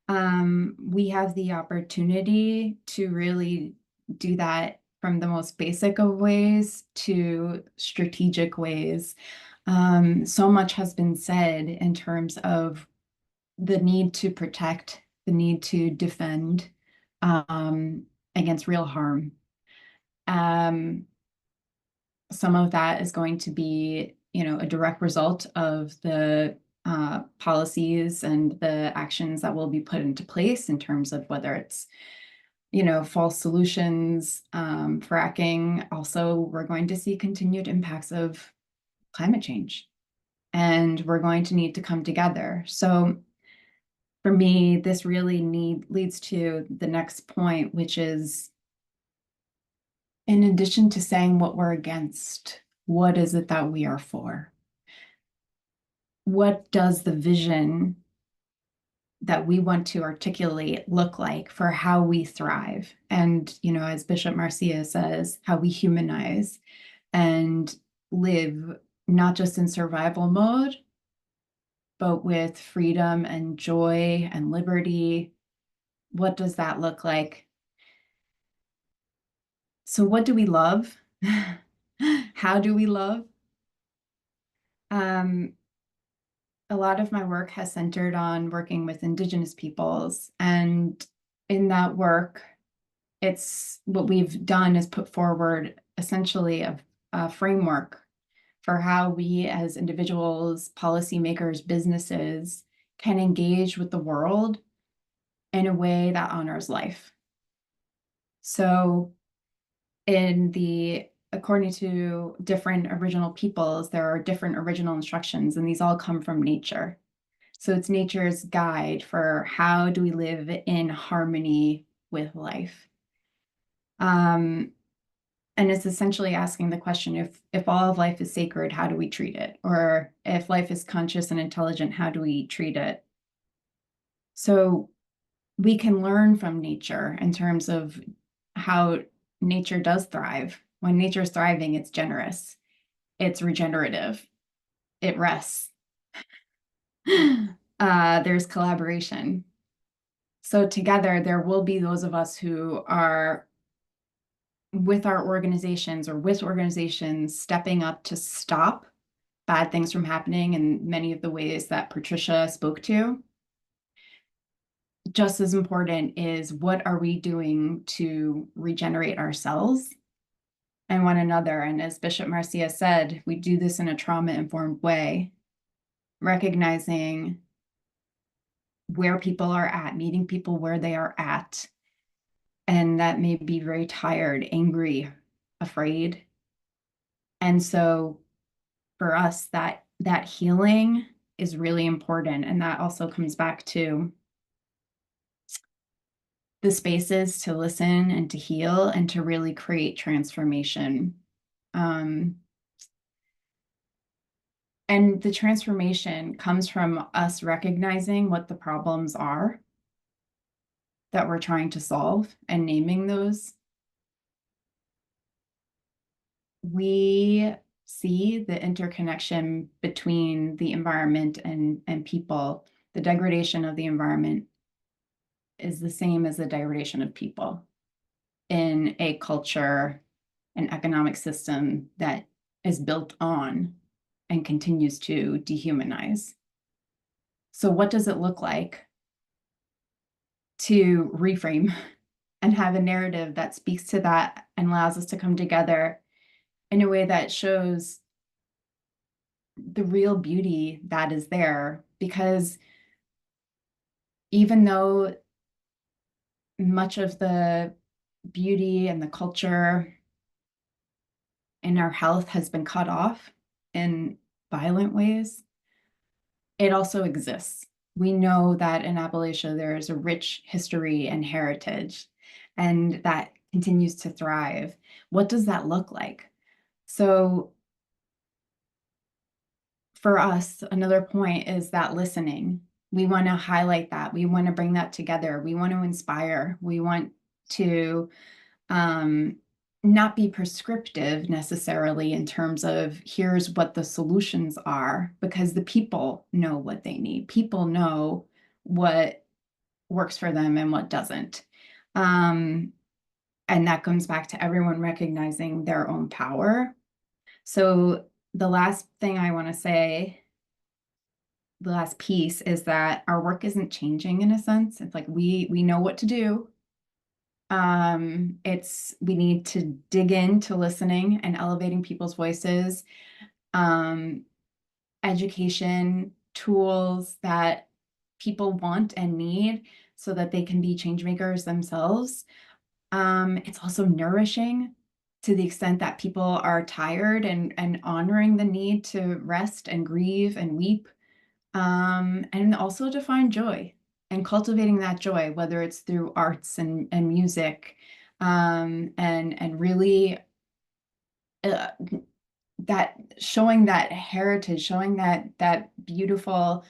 We have the opportunity to really do that from the most basic of ways to strategic ways. So much has been said in terms of the need to protect, the need to defend against real harm. Some of that is going to be, a direct result of the policies and the actions that will be put into place in terms of whether it's, false solutions, fracking. Also, we're going to see continued impacts of climate change, and we're going to need to come together. So for me, this really leads to the next point, which is, in addition to saying what we're against, what is it that we are for? What does the vision that we want to articulate look like for how we thrive? And, as Bishop Marcia says, how we humanize and live not just in survival mode, but with freedom and joy and liberty. What does that look like? So what do we love? How do we love? A lot of my work has centered on working with Indigenous peoples. And in that work, it's what we've done is put forward essentially a framework for how we as individuals, policymakers, businesses can engage with the world in a way that honors life. So according to different original peoples, there are different original instructions, and these all come from nature. So it's nature's guide for how do we live in harmony with life. And it's essentially asking the question, if all of life is sacred, how do we treat it? Or if life is conscious and intelligent, how do we treat it? So we can learn from nature in terms of how nature does thrive. When nature is thriving, it's generous, it's regenerative, it rests. There's collaboration. So together, there will be those of us who are with our organizations or with organizations stepping up to stop bad things from happening in many of the ways that Patricia spoke to. Just as important is, what are we doing to regenerate ourselves and one another? And as Bishop Marcia said, we do this in a trauma-informed way, recognizing where people are at, meeting people where they are at, and that may be very tired, angry, afraid. And so for us, that healing is really important. And that also comes back to the spaces to listen and to heal and to really create transformation. And the transformation comes from us recognizing what the problems are that we're trying to solve and naming those. We see the interconnection between the environment and people. The degradation of the environment is the same as the degradation of people in a culture, an economic system that is built on and continues to dehumanize. So what does it look like to reframe and have a narrative that speaks to that and allows us to come together in a way that shows the real beauty that is there? Because even though much of the beauty and the culture and our health has been cut off in violent ways, it also exists. We know that in Appalachia, there is a rich history and heritage, and that continues to thrive. What does that look like? So for us, another point is that listening. We want to highlight that. We want to bring that together. We want to inspire. We want to not be prescriptive necessarily in terms of here's what the solutions are, because the people know what they need. People know what works for them and what doesn't. And that comes back to everyone recognizing their own power. So the last thing I want to say, the last piece, is that our work isn't changing in a sense. It's like we know what to do. We need to dig into listening and elevating people's voices, education, tools that people want and need so that they can be change makers themselves. It's also nourishing to the extent that people are tired, and honoring the need to rest and grieve and weep, and also to find joy and cultivating that joy, whether it's through arts and music, and really that showing that heritage, showing that beautiful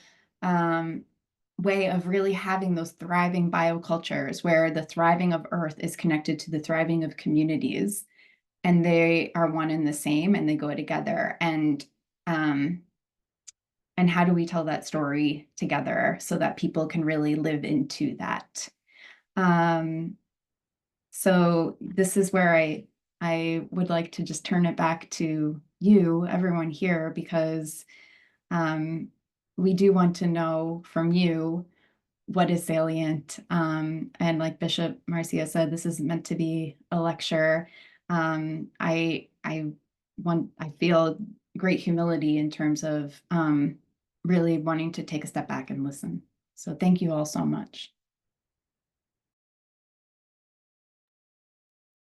way of really having those thriving biocultures where the thriving of earth is connected to the thriving of communities, and they are one and the same, and they go together. And how do we tell that story together so that people can really live into that? So this is where I would like to just turn it back to you, everyone here, because we do want to know from you what is salient. And like Bishop Marcia said, this is meant to be a lecture. I feel great humility in terms of really wanting to take a step back and listen. So thank you all so much.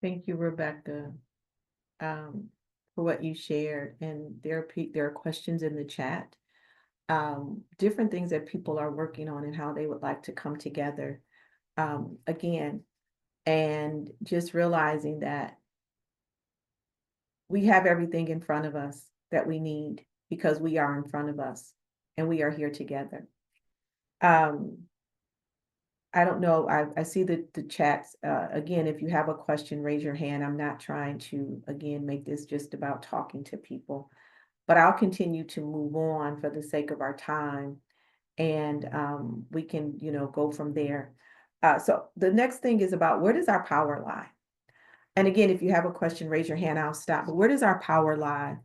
Thank you, Rebecca, for what you shared. And there are questions in the chat, different things that people are working on and how they would like to come together. Again, and just realizing that we have everything in front of us that we need because we are in front of us and we are here together. I don't know, I see the chats. Again, if you have a question, raise your hand. I'm not trying to, again, make this just about talking to people, but I'll continue to move on for the sake of our time. And we can, go from there. So the next thing is about, where does our power lie? And again, if you have a question, raise your hand, I'll stop. But where does our power lie?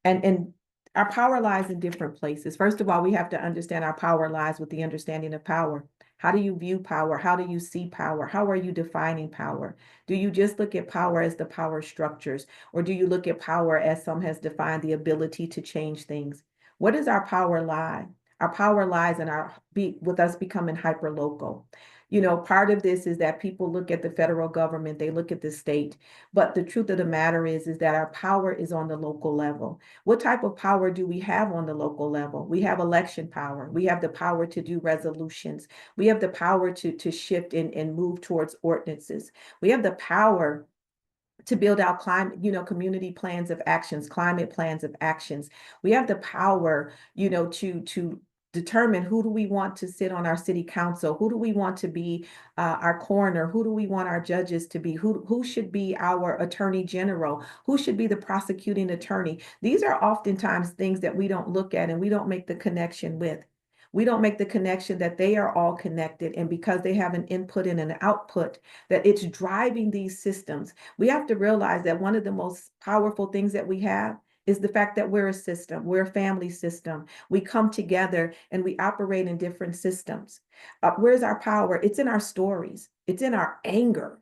And our power lies in different places. First of all, we have to understand our power lies with the understanding of power. How do you view power? How do you see power? How are you defining power? Do you just look at power as the power structures? Or do you look at power as some has defined the ability to change things? What does our power lie? Our power lies in with us becoming hyperlocal. Part of this is that people look at the federal government, they look at the state, but the truth of the matter is that our power is on the local level. What type of power do we have on the local level? We have election power. We have the power to do resolutions. We have the power to shift and move towards ordinances. We have the power to build out community plans of actions, climate plans of actions. We have the power, to determine who do we want to sit on our city council, who do we want to be our coroner, who do we want our judges to be, who should be our attorney general, who should be the prosecuting attorney. These are oftentimes things that we don't look at and we don't make the connection with. We don't make the connection that they are all connected, and because they have an input and an output, that it's driving these systems. We have to realize that one of the most powerful things that we have is the fact that we're a system, we're a family system. We come together and we operate in different systems. Where's our power? It's in our stories. It's in our anger.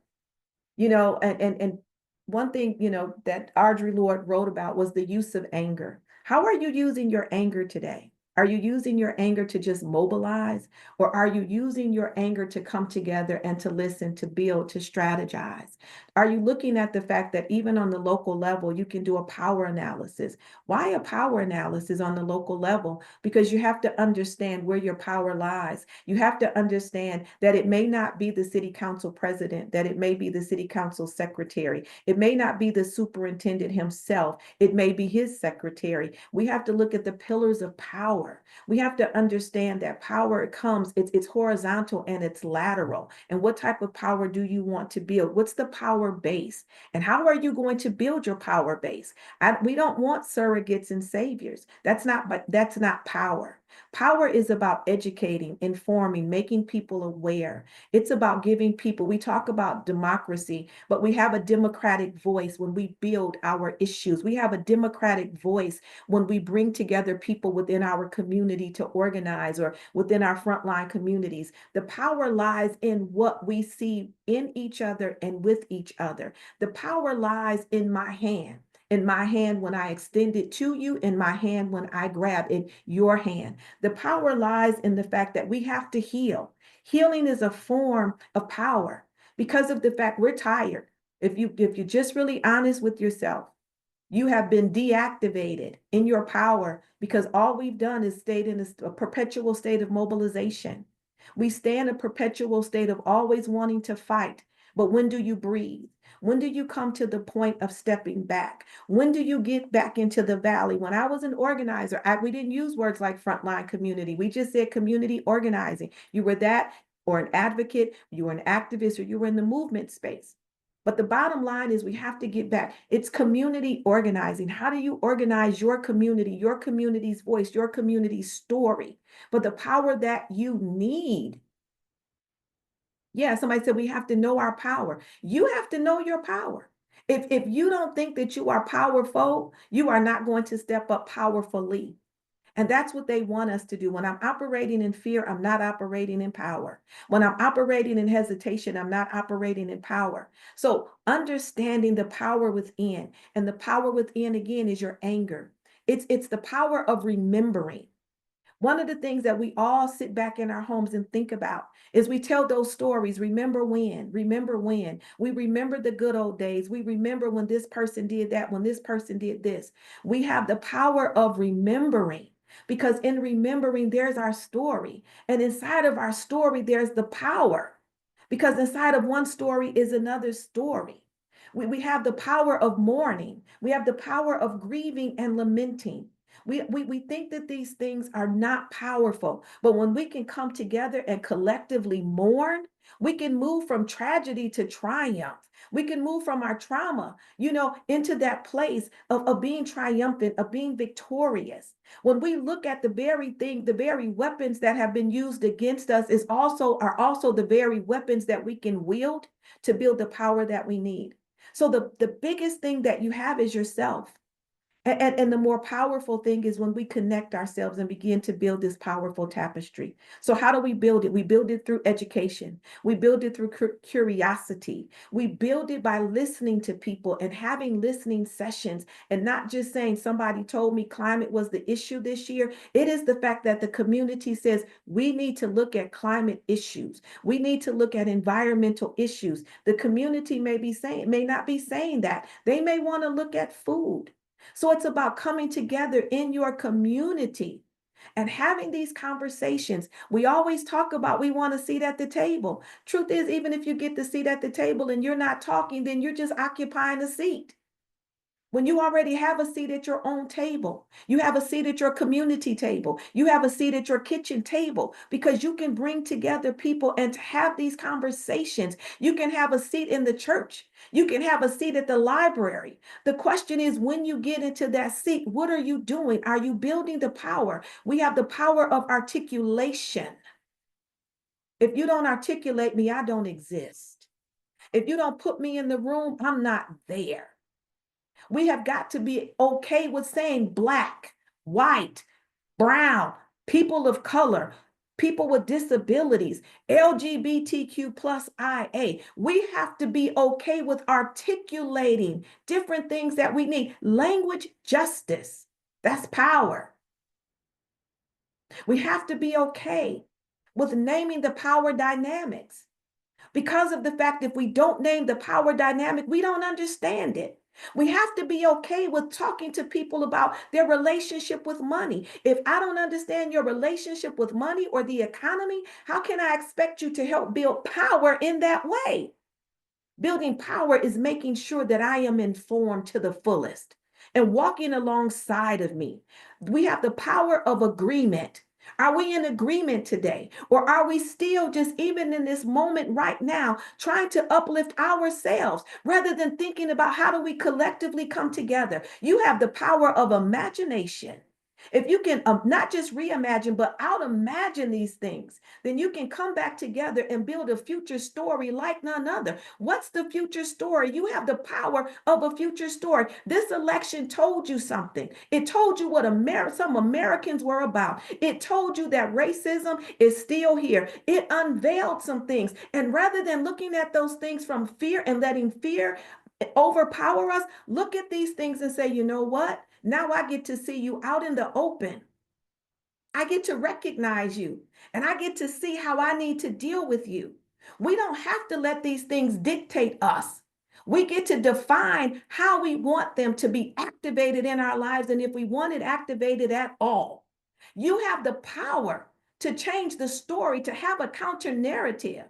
And one thing, that Audre Lorde wrote about was the use of anger. How are you using your anger today? Are you using your anger to just mobilize, or are you using your anger to come together and to listen, to build, to strategize? Are you looking at the fact that even on the local level, you can do a power analysis? Why a power analysis on the local level? Because you have to understand where your power lies. You have to understand that it may not be the city council president, that it may be the city council secretary. It may not be the superintendent himself. It may be his secretary. We have to look at the pillars of power. power. We have to understand that power comes, it's horizontal and it's lateral. And what type of power do you want to build? What's the power base? And how are you going to build your power base? We don't want surrogates and saviors. That's not power. Power is about educating, informing, making people aware. It's about giving people, we talk about democracy, but we have a democratic voice when we build our issues. We have a democratic voice when we bring together people within our community to organize, or within our frontline communities. The power lies in what we see in each other and with each other. The power lies in my hand. In my hand when I extend it to you, in my hand when I grab in your hand. The power lies in the fact that we have to heal. Healing is a form of power because of the fact we're tired. If you're just really honest with yourself, you have been deactivated in your power because all we've done is stayed in a perpetual state of mobilization. We stay in a perpetual state of always wanting to fight. But when do you breathe? When do you come to the point of stepping back? When do you get back into the valley? When I was an organizer, we didn't use words like frontline community. We just said community organizing. You were that, or an advocate, you were an activist, or you were in the movement space. But the bottom line is we have to get back. It's community organizing. How do you organize your community, your community's voice, your community's story? But the power that you need. Yeah, somebody said we have to know our power. You have to know your power. If you don't think that you are powerful, you are not going to step up powerfully. And that's what they want us to do. When I'm operating in fear, I'm not operating in power. When I'm operating in hesitation, I'm not operating in power. So understanding the power within, and the power within again is your anger. It's the power of remembering. One of the things that we all sit back in our homes and think about is we tell those stories. Remember when, we remember the good old days. We remember when this person did that, when this person did this. We have the power of remembering, because in remembering, there's our story. And inside of our story, there's the power, because inside of one story is another story. We have the power of mourning. We have the power of grieving and lamenting. We think that these things are not powerful, but when we can come together and collectively mourn, we can move from tragedy to triumph. We can move from our trauma, into that place of being triumphant, of being victorious. When we look at the very weapons that have been used against us are also the very weapons that we can wield to build the power that we need. So the biggest thing that you have is yourself. And the more powerful thing is when we connect ourselves and begin to build this powerful tapestry. So how do we build it? We build it through education. We build it through curiosity. We build it by listening to people and having listening sessions, and not just saying somebody told me climate was the issue this year. It is the fact that the community says we need to look at climate issues. We need to look at environmental issues. The community may not be saying that. They may want to look at food. So it's about coming together in your community and having these conversations. We always talk about we want a seat at the table. Truth is, even if you get the seat at the table and you're not talking, then you're just occupying a seat. When you already have a seat at your own table, you have a seat at your community table, you have a seat at your kitchen table, because you can bring together people and have these conversations. You can have a seat in the church. You can have a seat at the library. The question is, when you get into that seat, what are you doing? Are you building the power? We have the power of articulation. If you don't articulate me, I don't exist. If you don't put me in the room, I'm not there. We have got to be okay with saying Black, white, brown, people of color, people with disabilities, LGBTQ plus IA. We have to be okay with articulating different things that we need. Language justice, that's power. We have to be okay with naming the power dynamics, because of the fact if we don't name the power dynamic, we don't understand it. We have to be okay with talking to people about their relationship with money. If I don't understand your relationship with money or the economy, how can I expect you to help build power in that way? Building power is making sure that I am informed to the fullest. and walking alongside of me. We have the power of agreement. Are we in agreement today? Or are we still just, even in this moment right now, trying to uplift ourselves rather than thinking about how do we collectively come together? You have the power of imagination. If you can not just reimagine, but out imagine these things, then you can come back together and build a future story like none other. What's the future story? You have the power of a future story. This election told you something. It told you what some Americans were about. It told you that racism is still here. It unveiled some things. And rather than looking at those things from fear and letting fear overpower us, look at these things and say, you know what? Now I get to see you out in the open. I get to recognize you and I get to see how I need to deal with you. We don't have to let these things dictate us. We get to define how we want them to be activated in our lives and if we want it activated at all. You have the power to change the story, to have a counter narrative.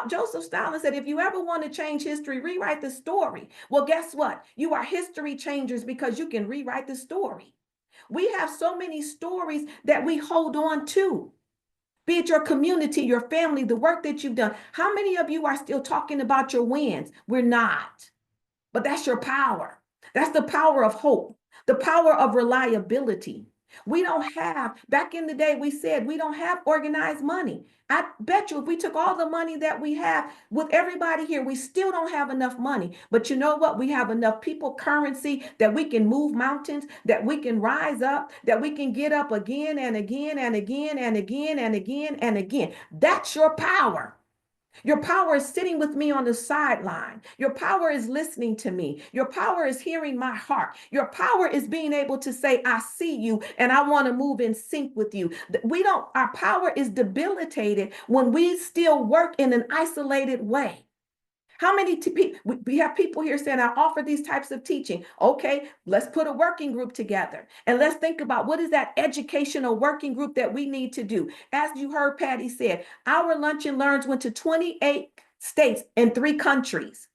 Joseph Stalin said, if you ever want to change history, rewrite the story. Well, guess what? You are history changers because you can rewrite the story. We have so many stories that we hold on to, be it your community, your family, the work that you've done. How many of you are still talking about your wins? We're not. But that's your power. That's the power of hope, the power of reliability. We don't have, back in the day, we said we don't have organized money. I bet you if we took all the money that we have with everybody here, we still don't have enough money. But you know what? We have enough people currency that we can move mountains, that we can rise up, that we can get up again and again and again and again and again and again. That's your power. Your power is sitting with me on the sideline. Your power is listening to me. Your power is hearing my heart. Your power is being able to say, I see you and I want to move in sync with you. Our power is debilitated when we still work in an isolated way. How many people, we have people here saying, I offer these types of teaching. Okay, let's put a working group together and let's think about what is that educational working group that we need to do. As you heard Patty said, our Lunch and Learns went to 28 states and 3 countries.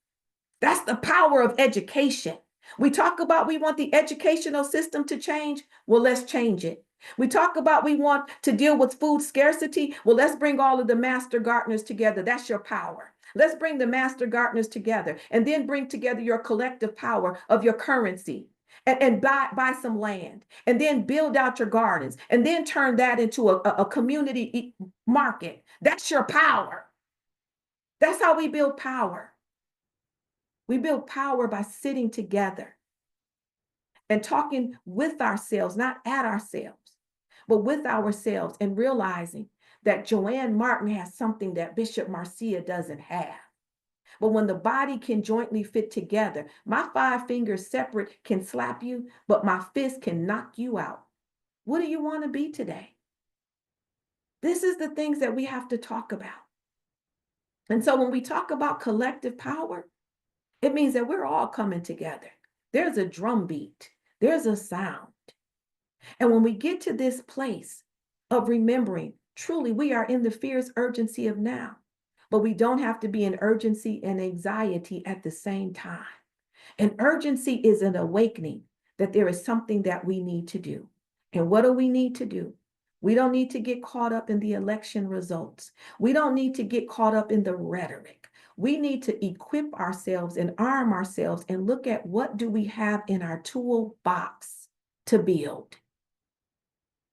That's the power of education. We talk about we want the educational system to change. Well, let's change it. We talk about we want to deal with food scarcity. Well, let's bring all of the master gardeners together. That's your power. Let's bring the master gardeners together and then bring together your collective power of your currency and buy some land and then build out your gardens and then turn that into a community market. That's your power. That's how we build power. We build power by sitting together and talking with ourselves, not at ourselves, but with ourselves and realizing that Joanne Martin has something that Bishop Marcia doesn't have. But when the body can jointly fit together, my 5 fingers separate can slap you, but my fist can knock you out. What do you want to be today? This is the things that we have to talk about. And so when we talk about collective power, it means that we're all coming together. There's a drumbeat. There's a sound. And when we get to this place of remembering, truly we are in the fierce urgency of now, but we don't have to be in urgency and anxiety at the same time. And urgency is an awakening that there is something that we need to do. And what do we need to do? We don't need to get caught up in the election results. We don't need to get caught up in the rhetoric. We need to equip ourselves and arm ourselves and look at what do we have in our toolbox to build.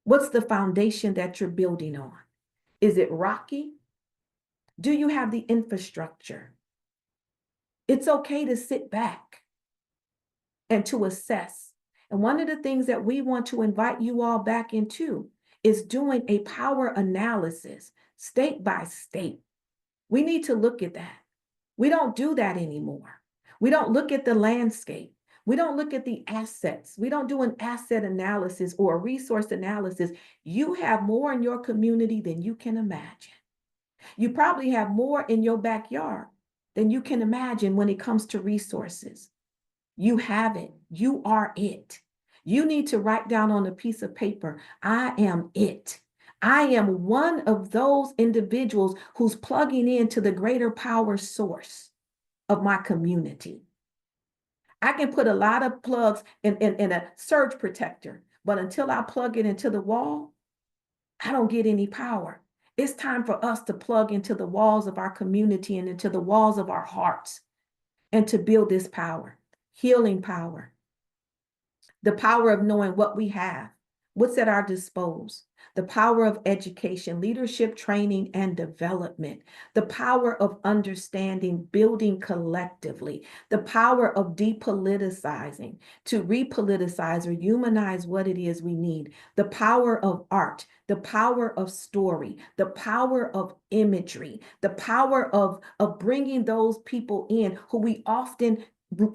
What's the foundation that you're building on? Is it rocky? Do you have the infrastructure? It's okay to sit back and to assess. And one of the things that we want to invite you all back into is doing a power analysis, state by state. We need to look at that. We don't do that anymore. We don't look at the landscape. We don't look at the assets. We don't do an asset analysis or a resource analysis. You have more in your community than you can imagine. You probably have more in your backyard than you can imagine when it comes to resources. You have it. You are it. You need to write down on a piece of paper, I am it. I am one of those individuals who's plugging into the greater power source of my community. I can put a lot of plugs in a surge protector, but until I plug it into the wall, I don't get any power. It's time for us to plug into the walls of our community and into the walls of our hearts and to build this power, healing power, the power of knowing what we have, what's at our disposal, the power of education, leadership, training, and development, the power of understanding, building collectively, the power of depoliticizing, to repoliticize or humanize what it is we need, the power of art, the power of story, the power of imagery, the power of bringing those people in who we often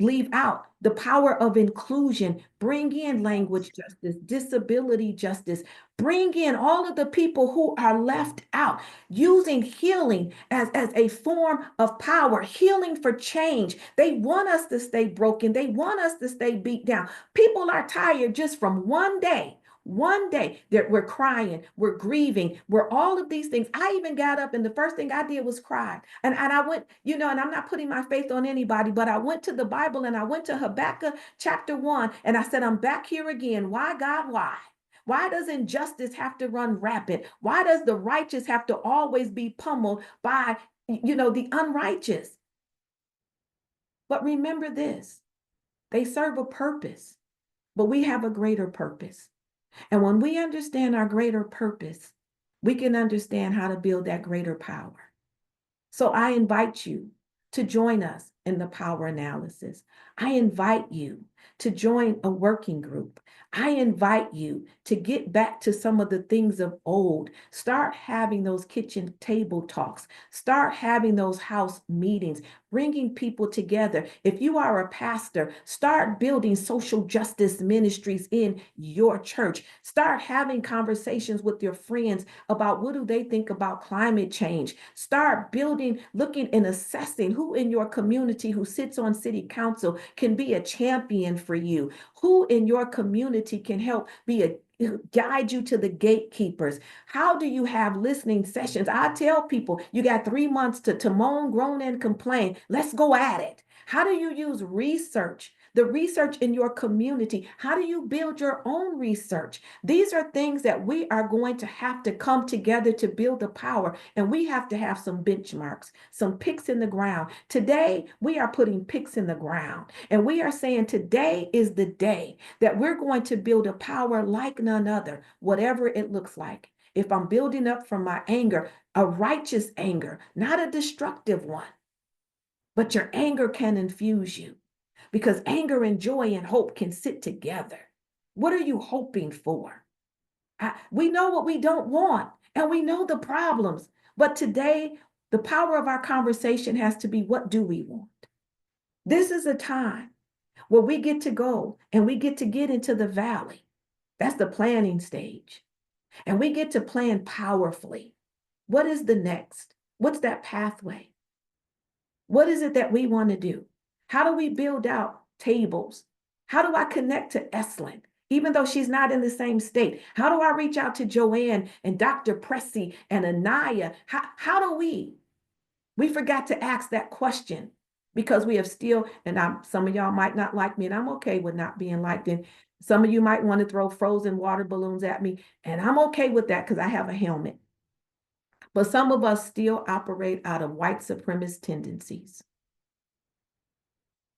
leave out, the power of inclusion, bring in language justice, disability justice, bring in all of the people who are left out, using healing as a form of power, healing for change. They want us to stay broken. They want us to stay beat down. People are tired just from one day. One day that we're crying, we're grieving, we're all of these things. I even got up and the first thing I did was cry. And I went, and I'm not putting my faith on anybody, but I went to the Bible and I went to Habakkuk chapter 1 and I said, I'm back here again. Why, God, why? Why does injustice have to run rapid? Why does the righteous have to always be pummeled by, the unrighteous? But remember this, they serve a purpose, but we have a greater purpose. And when we understand our greater purpose, we can understand how to build that greater power. So I invite you to join us in the power analysis. I invite you to join a working group. I invite you to get back to some of the things of old. Start having those kitchen table talks. Start having those house meetings, bringing people together. If you are a pastor, start building social justice ministries in your church. Start having conversations with your friends about what do they think about climate change. Start building, looking and assessing who in your community who sits on city council can be a champion for you, who in your community can help guide you to the gatekeepers. How do you have listening sessions? I tell people you got 3 months to moan, groan, and complain. Let's go at it. How do you use research? The research in your community. How do you build your own research? These are things that we are going to have to come together to build the power. And we have to have some benchmarks, some picks in the ground. Today, we are putting picks in the ground. And we are saying today is the day that we're going to build a power like none other, whatever it looks like. If I'm building up from my anger, a righteous anger, not a destructive one, but your anger can infuse you. Because anger and joy and hope can sit together. What are you hoping for? We know what we don't want, and we know the problems. But today, the power of our conversation has to be, what do we want? This is a time where we get to go and we get to get into the valley. That's the planning stage. And we get to plan powerfully. What is the next? What's that pathway? What is it that we want to do? How do we build out tables? How do I connect to Estlin, even though she's not in the same state? How do I reach out to Joanne and Dr. Pressy and Anaya? How do we? We forgot to ask that question because we have still, and some of y'all might not like me, and I'm okay with not being liked. And some of you might want to throw frozen water balloons at me, and I'm okay with that because I have a helmet. But some of us still operate out of white supremacist tendencies.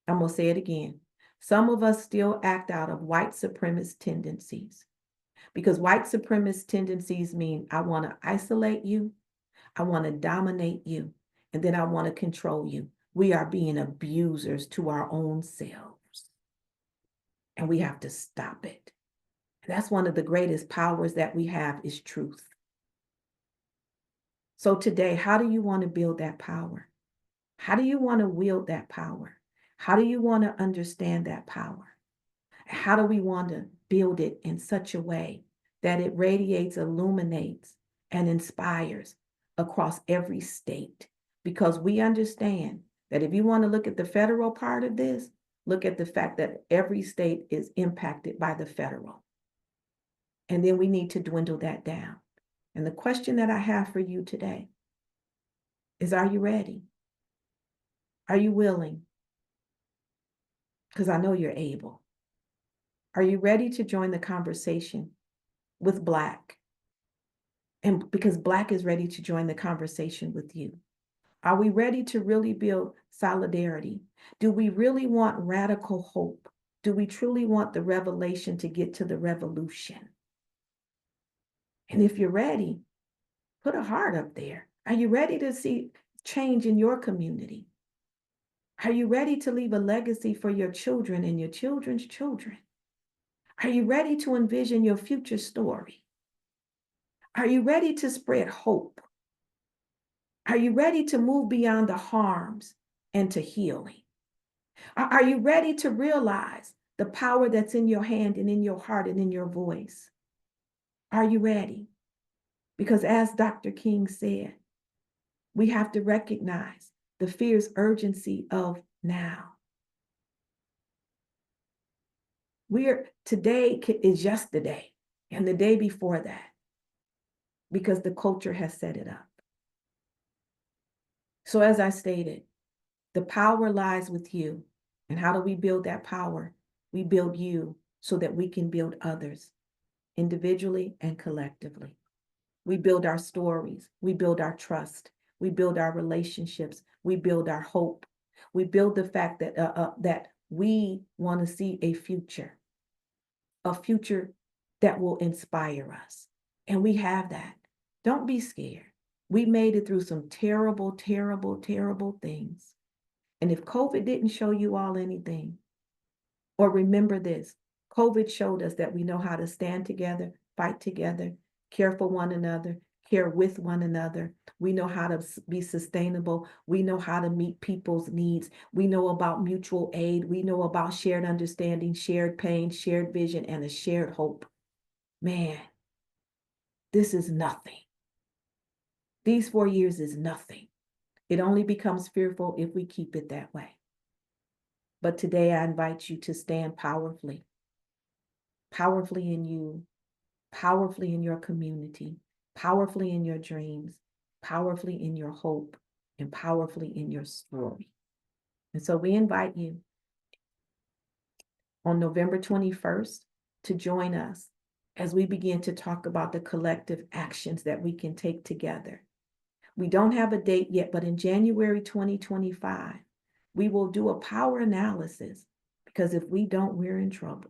I'm going to say it again. Some of us still act out of white supremacist tendencies because white supremacist tendencies mean I want to isolate you, I want to dominate you, and then I want to control you. We are being abusers to our own selves, and we have to stop it. That's one of the greatest powers that we have is truth. So today, how do you want to build that power? How do you want to wield that power? How do you want to understand that power? How do we want to build it in such a way that it radiates, illuminates, and inspires across every state? Because we understand that if you want to look at the federal part of this, look at the fact that every state is impacted by the federal. And then we need to dwindle that down. And the question that I have for you today is, are you ready? Are you willing? because I know you're able. Are you ready to join the conversation with BLAC? And because BLAC is ready to join the conversation with you. Are we ready to really build solidarity? Do we really want radical hope? Do we truly want the revelation to get to the revolution? And if you're ready, put a heart up there. Are you ready to see change in your community? Are you ready to leave a legacy for your children and your children's children? Are you ready to envision your future story? Are you ready to spread hope? Are you ready to move beyond the harms and to healing? Are you ready to realize the power that's in your hand and in your heart and in your voice? Are you ready? Because as Dr. King said, we have to recognize the fierce urgency of now. Today is yesterday and the day before that, because the culture has set it up. So as I stated, the power lies with you. And how do we build that power? We build you so that we can build others individually and collectively. We build our stories. We build our trust. We build our relationships. We build our hope. We build the fact that, that we want to see a future that will inspire us. And we have that. Don't be scared. We made it through some terrible, terrible, terrible things. And if COVID didn't show you all anything, or remember this, COVID showed us that we know how to stand together, fight together, care for one another, care with one another. We know how to be sustainable. We know how to meet people's needs. We know about mutual aid. We know about shared understanding, shared pain, shared vision, and a shared hope. Man, this is nothing. These 4 years is nothing. It only becomes fearful if we keep it that way. But today I invite you to stand powerfully, powerfully in you, powerfully in your community, powerfully in your dreams, powerfully in your hope, and powerfully in your story. And so we invite you on November 21st to join us as we begin to talk about the collective actions that we can take together. We don't have a date yet, but in January 2025, we will do a power analysis, because if we don't, we're in trouble.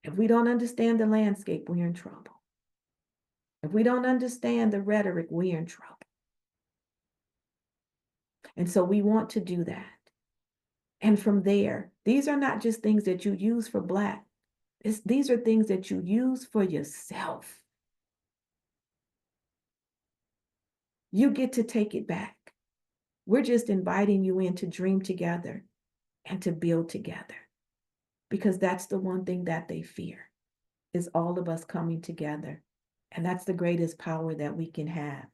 If we don't understand the landscape, we're in trouble. If we don't understand the rhetoric, we're in trouble. And so we want to do that. And from there, these are not just things that you use for BLAC. These are things that you use for yourself. You get to take it back. We're just inviting you in to dream together and to build together, because that's the one thing that they fear, is all of us coming together. And that's the greatest power that we can have,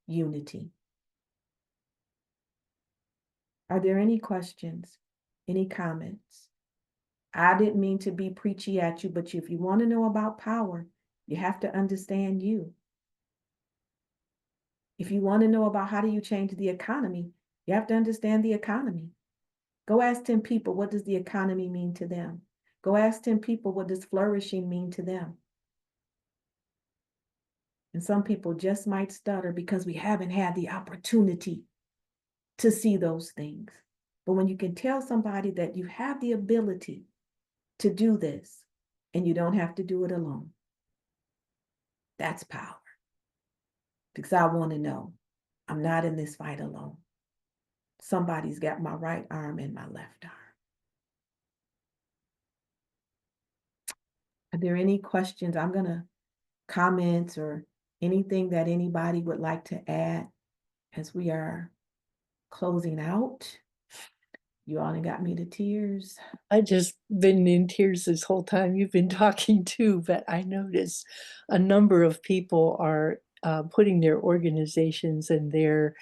unity. Are there any questions, any comments? I didn't mean to be preachy at you, but if you want to know about power, you have to understand you. If you want to know about how do you change the economy, you have to understand the economy. Go ask 10 people, what does the economy mean to them? Go ask 10 people, what does flourishing mean to them? And some people just might stutter because we haven't had the opportunity to see those things. But when you can tell somebody that you have the ability to do this and you don't have to do it alone, that's power. Because I want to know I'm not in this fight alone. Somebody's got my right arm and my left arm. Are there any questions? I'm going to comments or anything that anybody would like to add as we are closing out. You all got me to tears. I just been in tears this whole time you've been talking too, but I notice a number of people are putting their organizations and their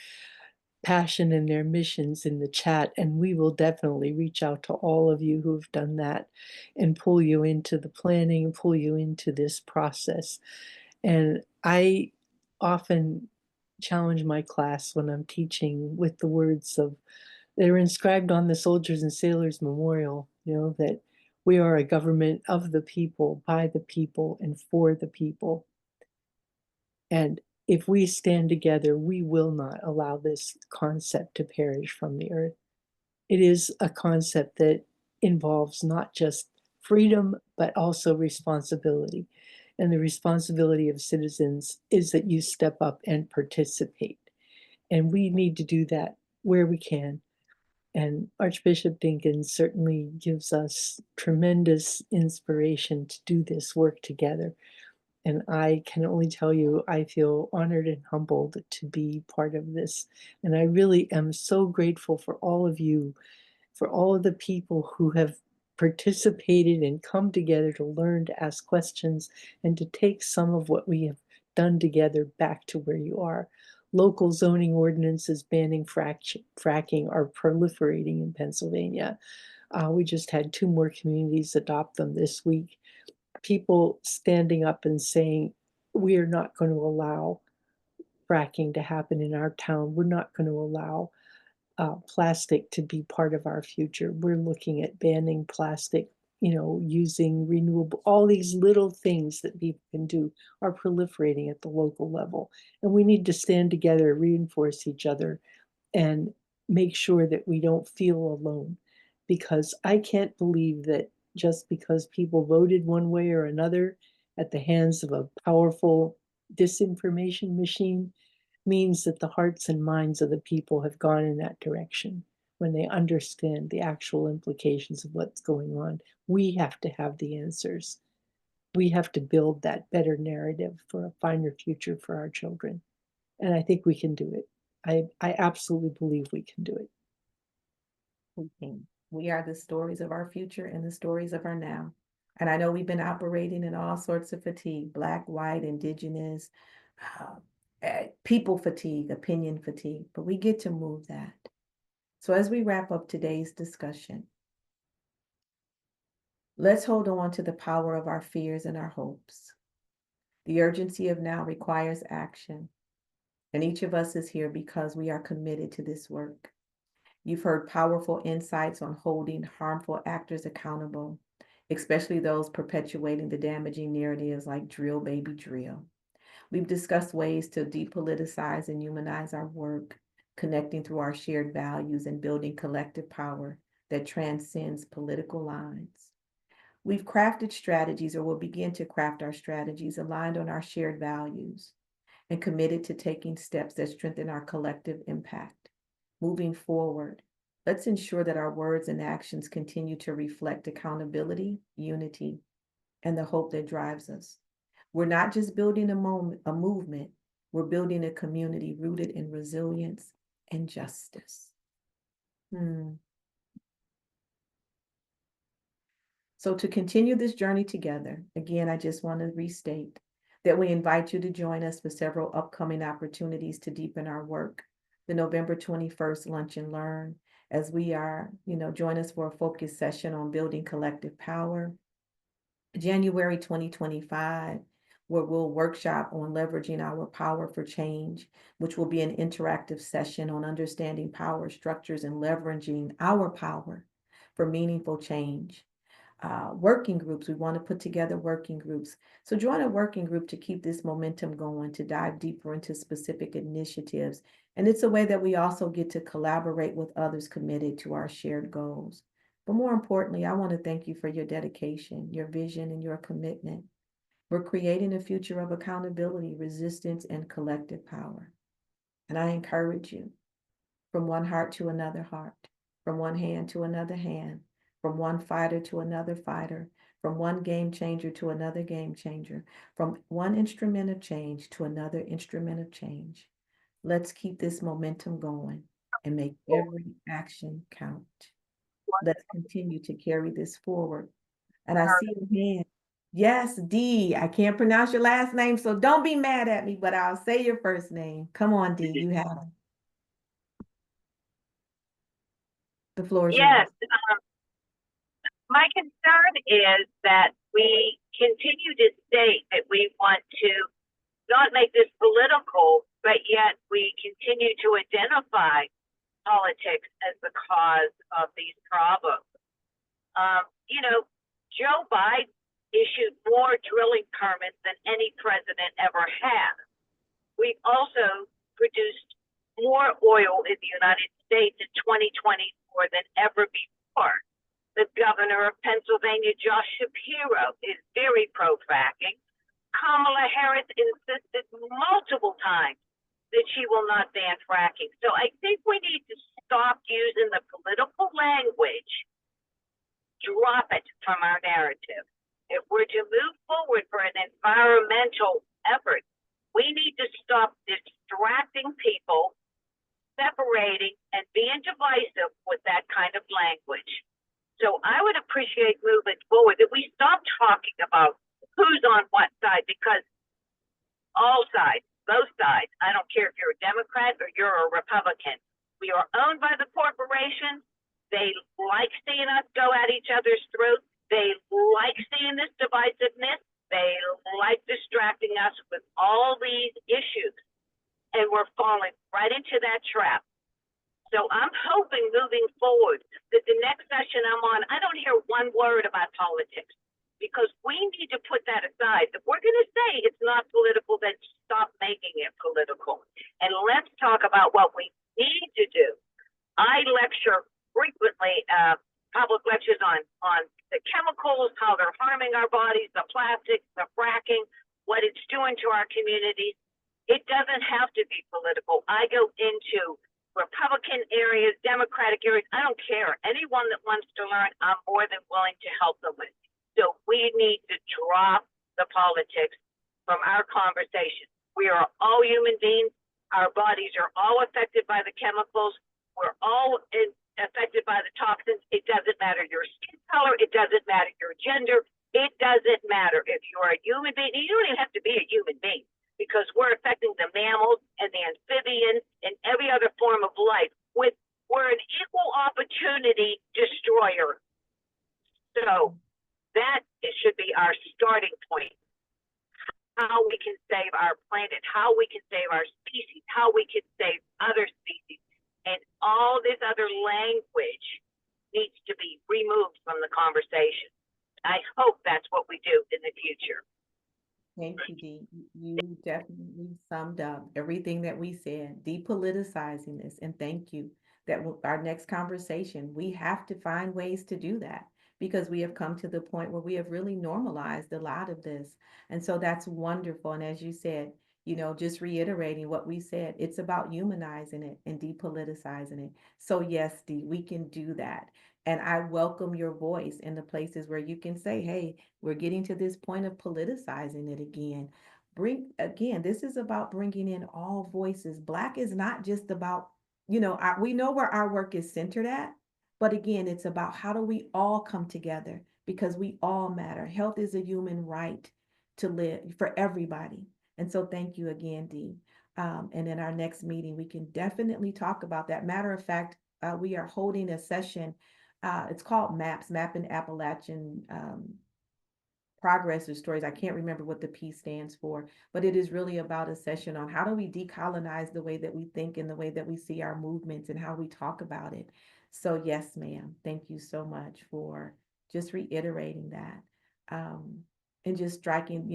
passion and their missions in the chat, and we will definitely reach out to all of you who've done that and pull you into the planning, pull you into this process. And I often challenge my class when I'm teaching with the words of that are inscribed on the Soldiers and Sailors Memorial, that we are a government of the people, by the people, and for the people. And if we stand together, we will not allow this concept to perish from the earth. It is a concept that involves not just freedom, but also responsibility. And the responsibility of citizens is that you step up and participate. And we need to do that where we can. And Archbishop Dinkins certainly gives us tremendous inspiration to do this work together. And I can only tell you, I feel honored and humbled to be part of this. And I really am so grateful for all of you, for all of the people who have participated and come together to learn, to ask questions, and to take some of what we have done together back to where you are. Local zoning ordinances banning fracking are proliferating in Pennsylvania. We just had 2 more communities adopt them this week. People standing up and saying, we are not going to allow fracking to happen in our town. We're not going to allow plastic to be part of our future. We're looking at banning plastic, using renewable, all these little things that people can do are proliferating at the local level. And we need to stand together, reinforce each other, and make sure that we don't feel alone. Because I can't believe that just because people voted one way or another at the hands of a powerful disinformation machine means that the hearts and minds of the people have gone in that direction when they understand the actual implications of what's going on. We have to have the answers. We have to build that better narrative for a finer future for our children. And I think we can do it. I absolutely believe we can do it. We can. We are the stories of our future and the stories of our now. And I know we've been operating in all sorts of fatigue, Black, white, indigenous, people fatigue, opinion fatigue, but we get to move that. So as we wrap up today's discussion, let's hold on to the power of our fears and our hopes. The urgency of now requires action, and each of us is here because we are committed to this work. You've heard powerful insights on holding harmful actors accountable, especially those perpetuating the damaging narratives like drill, baby, drill. We've discussed ways to depoliticize and humanize our work, connecting through our shared values and building collective power that transcends political lines. We've crafted strategies, or will begin to craft our strategies aligned on our shared values and committed to taking steps that strengthen our collective impact. Moving forward, let's ensure that our words and actions continue to reflect accountability, unity, and the hope that drives us. We're not just building a movement, we're building a community rooted in resilience and justice. So to continue this journey together, again, I just want to restate that we invite you to join us for several upcoming opportunities to deepen our work. The November 21st Lunch and Learn, as we are, join us for a focused session on building collective power. January 2025, where we'll workshop on leveraging our power for change, which will be an interactive session on understanding power structures and leveraging our power for meaningful change. Working groups, we want to put together working groups. So join a working group to keep this momentum going, to dive deeper into specific initiatives. And it's a way that we also get to collaborate with others committed to our shared goals. But more importantly, I want to thank you for your dedication, your vision, and your commitment. We're creating a future of accountability, resistance, and collective power. And I encourage you, from one heart to another heart, from one hand to another hand, from one fighter to another fighter, from one game changer to another game changer, from one instrument of change to another instrument of change. Let's keep this momentum going and make every action count. Let's continue to carry this forward. And I see a hand. Yes, D. I can't pronounce your last name, so don't be mad at me, but I'll say your first name. Come on, D. You have it. The floor is yours. Yes. My concern is that we continue to state that we want to not make this political, but yet we continue to identify politics as the cause of these problems. You know, Joe Biden issued more drilling permits than any president ever has. We've also produced more oil in the United States in 2024 than ever before. The governor of Pennsylvania, Josh Shapiro, is very pro-fracking. Kamala Harris insisted multiple times that she will not ban fracking. So I think we need to stop using the political language, drop it from our narrative. If we're to move forward for an environmental effort, we need to stop distracting people, separating, and being divisive with that kind of language. So I would appreciate moving forward that we stop talking about who's on what side, because all sides, both sides, I don't care if you're a Democrat or you're a Republican, we are owned by the corporations. They like seeing us go at each other's throats. They like seeing this divisiveness. They like distracting us with all these issues. And we're falling right into that trap. So I'm hoping moving forward that the next session I'm on, I don't hear one word about politics, because we need to put that aside. If we're going to say it's not political, then stop making it political. And let's talk about what we need to do. I lecture frequently, public lectures on the chemicals, how they're harming our bodies, the plastics, the fracking, what it's doing to our communities. It doesn't have to be political. I go into Republican areas, Democratic areas. I don't care. Anyone that wants to learn, I'm more than willing to help them with. So we need to drop the politics from our conversation. We are all human beings. Our bodies are all affected by the chemicals. We're all affected by the toxins. It doesn't matter your skin color. It doesn't matter your gender. It doesn't matter if you're a human being. You don't even have to be a human being, because we're affecting the mammals and the amphibians and every other form of life. We're an equal opportunity destroyer. So that should be our starting point. How we can save our planet, how we can save our species, how we can save other species. And all this other language needs to be removed from the conversation. I hope that's what we do in the future. Thank you, Dee. You definitely summed up everything that we said, depoliticizing this, and thank you. That our next conversation, we have to find ways to do that, because we have come to the point where we have really normalized a lot of this. And so that's wonderful. And as you said, just reiterating what we said, it's about humanizing it and depoliticizing it. So yes, Dee, we can do that. And I welcome your voice in the places where you can say, hey, we're getting to this point of politicizing it again. This is about bringing in all voices. BLAC is not just about, we know where our work is centered at, but again, it's about how do we all come together, because we all matter. Health is a human right to live for everybody. And so thank you again, Dee. And in our next meeting, we can definitely talk about that. Matter of fact, we are holding a session. It's called Mapping Appalachian Progress or Stories. I can't remember what the P stands for, but it is really about a session on how do we decolonize the way that we think and the way that we see our movements and how we talk about it. So yes, ma'am, thank you so much for just reiterating that. And just striking,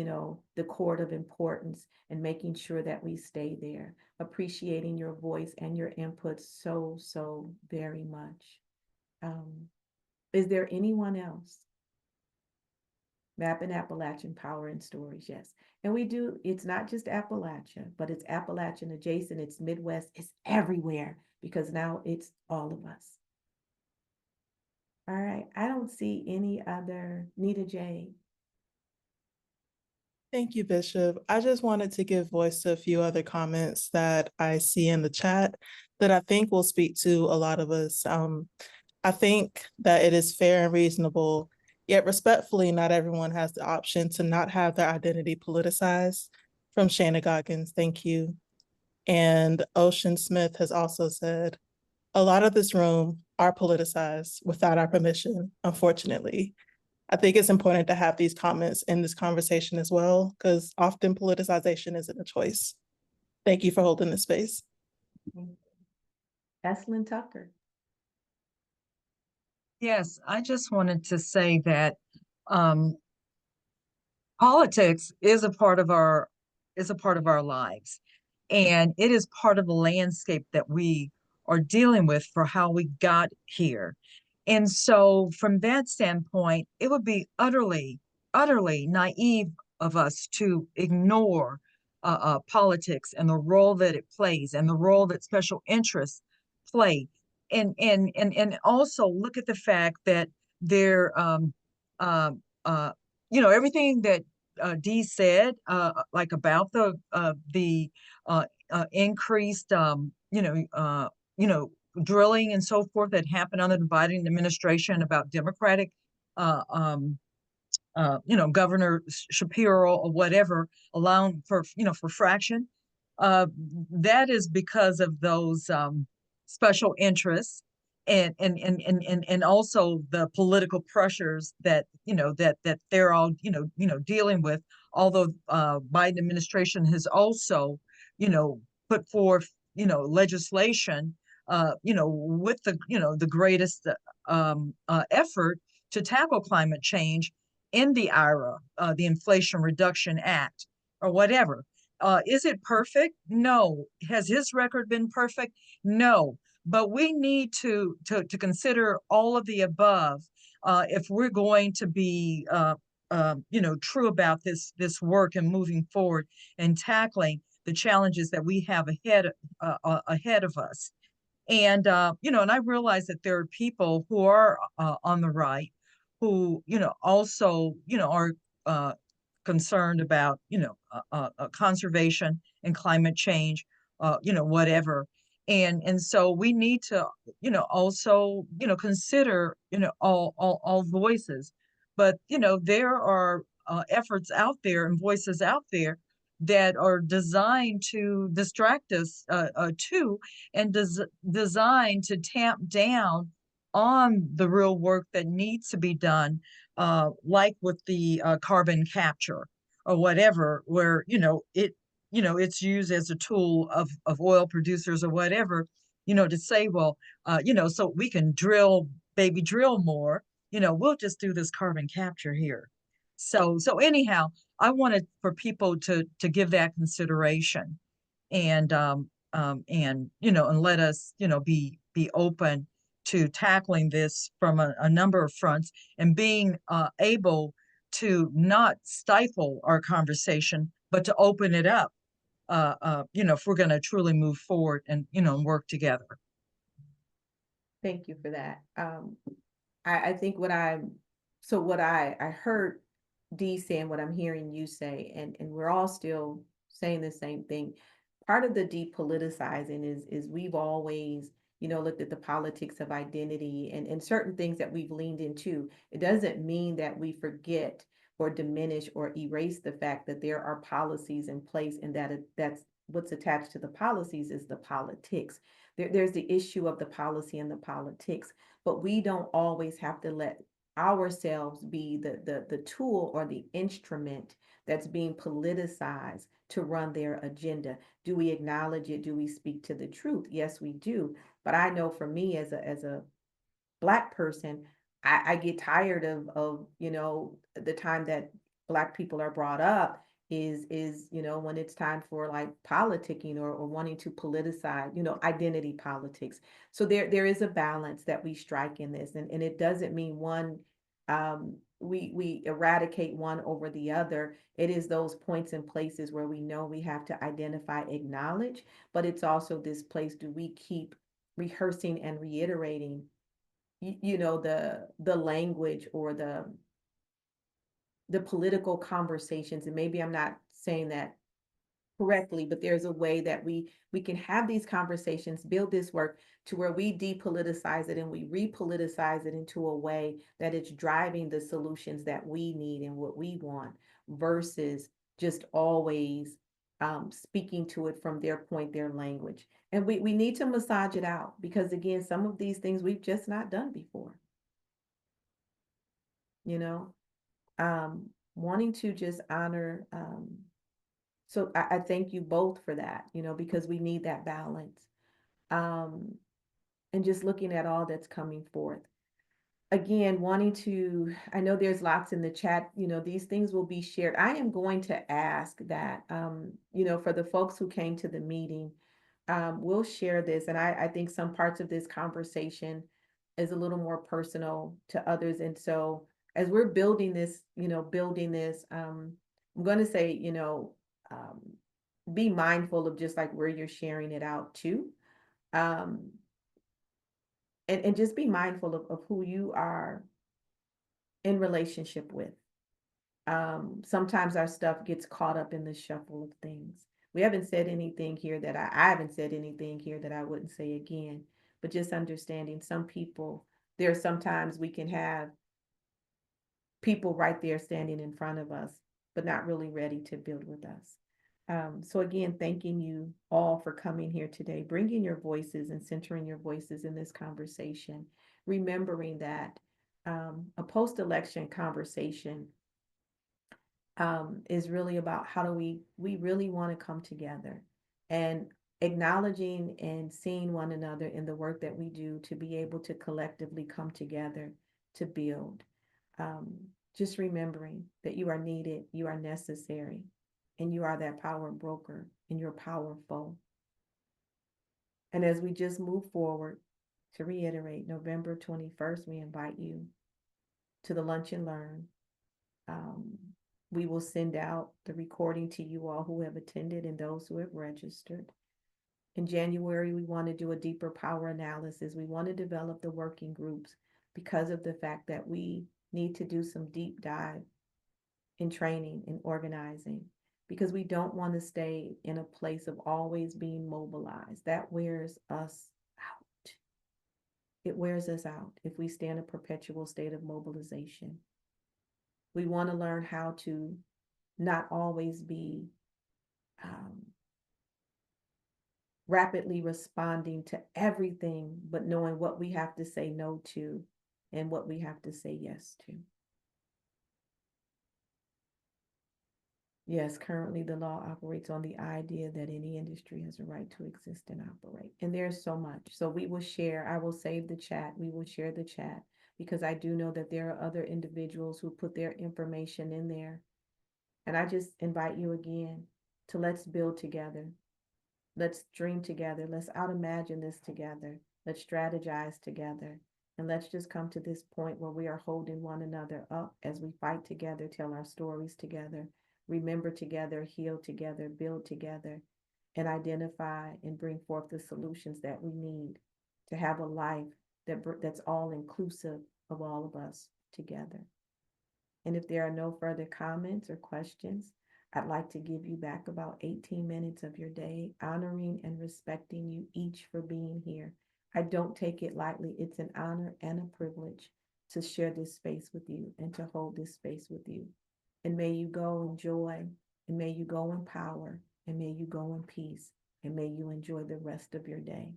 the chord of importance and making sure that we stay there, appreciating your voice and your input so, so very much. Is there anyone else? Mapping Appalachian Power and Stories, yes. And it's not just Appalachia, but it's Appalachian adjacent, it's Midwest, it's everywhere, because now it's all of us. All right, I don't see any other. Nita J. Thank you, Bishop. I just wanted to give voice to a few other comments that I see in the chat that I think will speak to a lot of us. I think that it is fair and reasonable, yet respectfully, not everyone has the option to not have their identity politicized. From Shana Goggins, thank you. And Ocean Smith has also said, a lot of this room are politicized without our permission, unfortunately. I think it's important to have these comments in this conversation as well, because often politicization isn't a choice. Thank you for holding this space. Eslyn Tucker. Yes, I just wanted to say that um, politics is a part of our lives, and it is part of the landscape that we are dealing with for how we got here. And so, from that standpoint, it would be utterly naive of us to ignore politics and the role that it plays and the role that special interests play. And also look at the fact that they're, um, uh, everything that Dee said, like about the increased, drilling and so forth that happened under the Biden administration about Democratic, uh, um, Governor Shapiro or whatever, allowing for fraction. Uh, that is because of those special interests and also the political pressures that that they're all dealing with. Although Biden administration has also put forth legislation with the greatest effort to tackle climate change in the IRA, the Inflation Reduction Act, or whatever. Is it perfect? No. Has his record been perfect? No. But we need to consider all of the above if we're going to be true about this work and moving forward and tackling the challenges that we have ahead of us. And and I realize that there are people who are on the right who also are concerned about conservation and climate change, whatever. And so we need to also consider all voices. But there are efforts out there and voices out there that are designed to distract us too, and designed to tamp down on the real work that needs to be done, like with the carbon capture or whatever, where it's used as a tool of oil producers or whatever, to say, well, so we can drill more, we'll just do this carbon capture here. So anyhow, I wanted for people to give that consideration, and let us be open to tackling this from a number of fronts, and being able to not stifle our conversation but to open it up, if we're going to truly move forward and work together. Thank you for that. I think what I heard Dee saying, what I'm hearing you say, and we're all still saying the same thing. Part of the depoliticizing is we've always, looked at the politics of identity and certain things that we've leaned into. It doesn't mean that we forget or diminish or erase the fact that there are policies in place, and that's what's attached to the policies is the politics. There's the issue of the policy and the politics, but we don't always have to let ourselves be the tool or the instrument that's being politicized to run their agenda. Do we acknowledge it? Do we speak to the truth? Yes, we do. But I know for me as a Black person, I get tired of the time that Black people are brought up is when it's time for like politicking or wanting to politicize identity politics. So there is a balance that we strike in this, and it doesn't mean one we eradicate one over the other. It is those points and places where we know we have to identify, acknowledge, but it's also this place, do we keep rehearsing and reiterating the language or the political conversations. And maybe I'm not saying that correctly, but there's a way that we can have these conversations, build this work to where we depoliticize it and we repoliticize it into a way that it's driving the solutions that we need and what we want, versus just always speaking to it from their point, their language. And we need to massage it out, because again, some of these things we've just not done before. Wanting to just honor, so I thank you both for that, because we need that balance. and just looking at all that's coming forth. Again, wanting to, I know there's lots in the chat, these things will be shared. I am going to ask that, for the folks who came to the meeting, we'll share this. And I think some parts of this conversation is a little more personal to others. And so as we're building this, I'm going to say, be mindful of just like where you're sharing it out to. And just be mindful of who you are in relationship with. Sometimes our stuff gets caught up in the shuffle of things. We haven't said anything here that I haven't said anything here that I wouldn't say again, but just understanding some people, there are sometimes we can have people right there standing in front of us, but not really ready to build with us. So again, thanking you all for coming here today, bringing your voices and centering your voices in this conversation, remembering that a post-election conversation is really about how do we really want to come together and acknowledging and seeing one another in the work that we do to be able to collectively come together to build. Just remembering that you are needed, you are necessary, and you are that power broker, and you're powerful. And as we just move forward, to reiterate, November 21st, we invite you to the Lunch and Learn. We will send out the recording to you all who have attended and those who have registered. In January, we want to do a deeper power analysis. We want to develop the working groups because of the fact that we need to do some deep dive in training and organizing, because we don't want to stay in a place of always being mobilized. That wears us out. It wears us out if we stay in a perpetual state of mobilization. We want to learn how to not always be rapidly responding to everything, but knowing what we have to say no to and what we have to say yes to. Yes, currently the law operates on the idea that any industry has a right to exist and operate. And there's so much. So we will share, I will save the chat. We will share the chat because I do know that there are other individuals who put their information in there. And I just invite you again to let's build together. Let's dream together. Let's out-imagine this together. Let's strategize together. And let's just come to this point where we are holding one another up as we fight together, tell our stories together, remember together, heal together, build together, and identify and bring forth the solutions that we need to have a life that's all inclusive of all of us together. And if there are no further comments or questions, I'd like to give you back about 18 minutes of your day, honoring and respecting you each for being here. I don't take it lightly. It's an honor and a privilege to share this space with you and to hold this space with you. And may you go in joy, and may you go in power, and may you go in peace, and may you enjoy the rest of your day.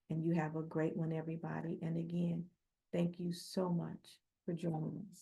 And you have a great one, everybody. And again, thank you so much for joining us.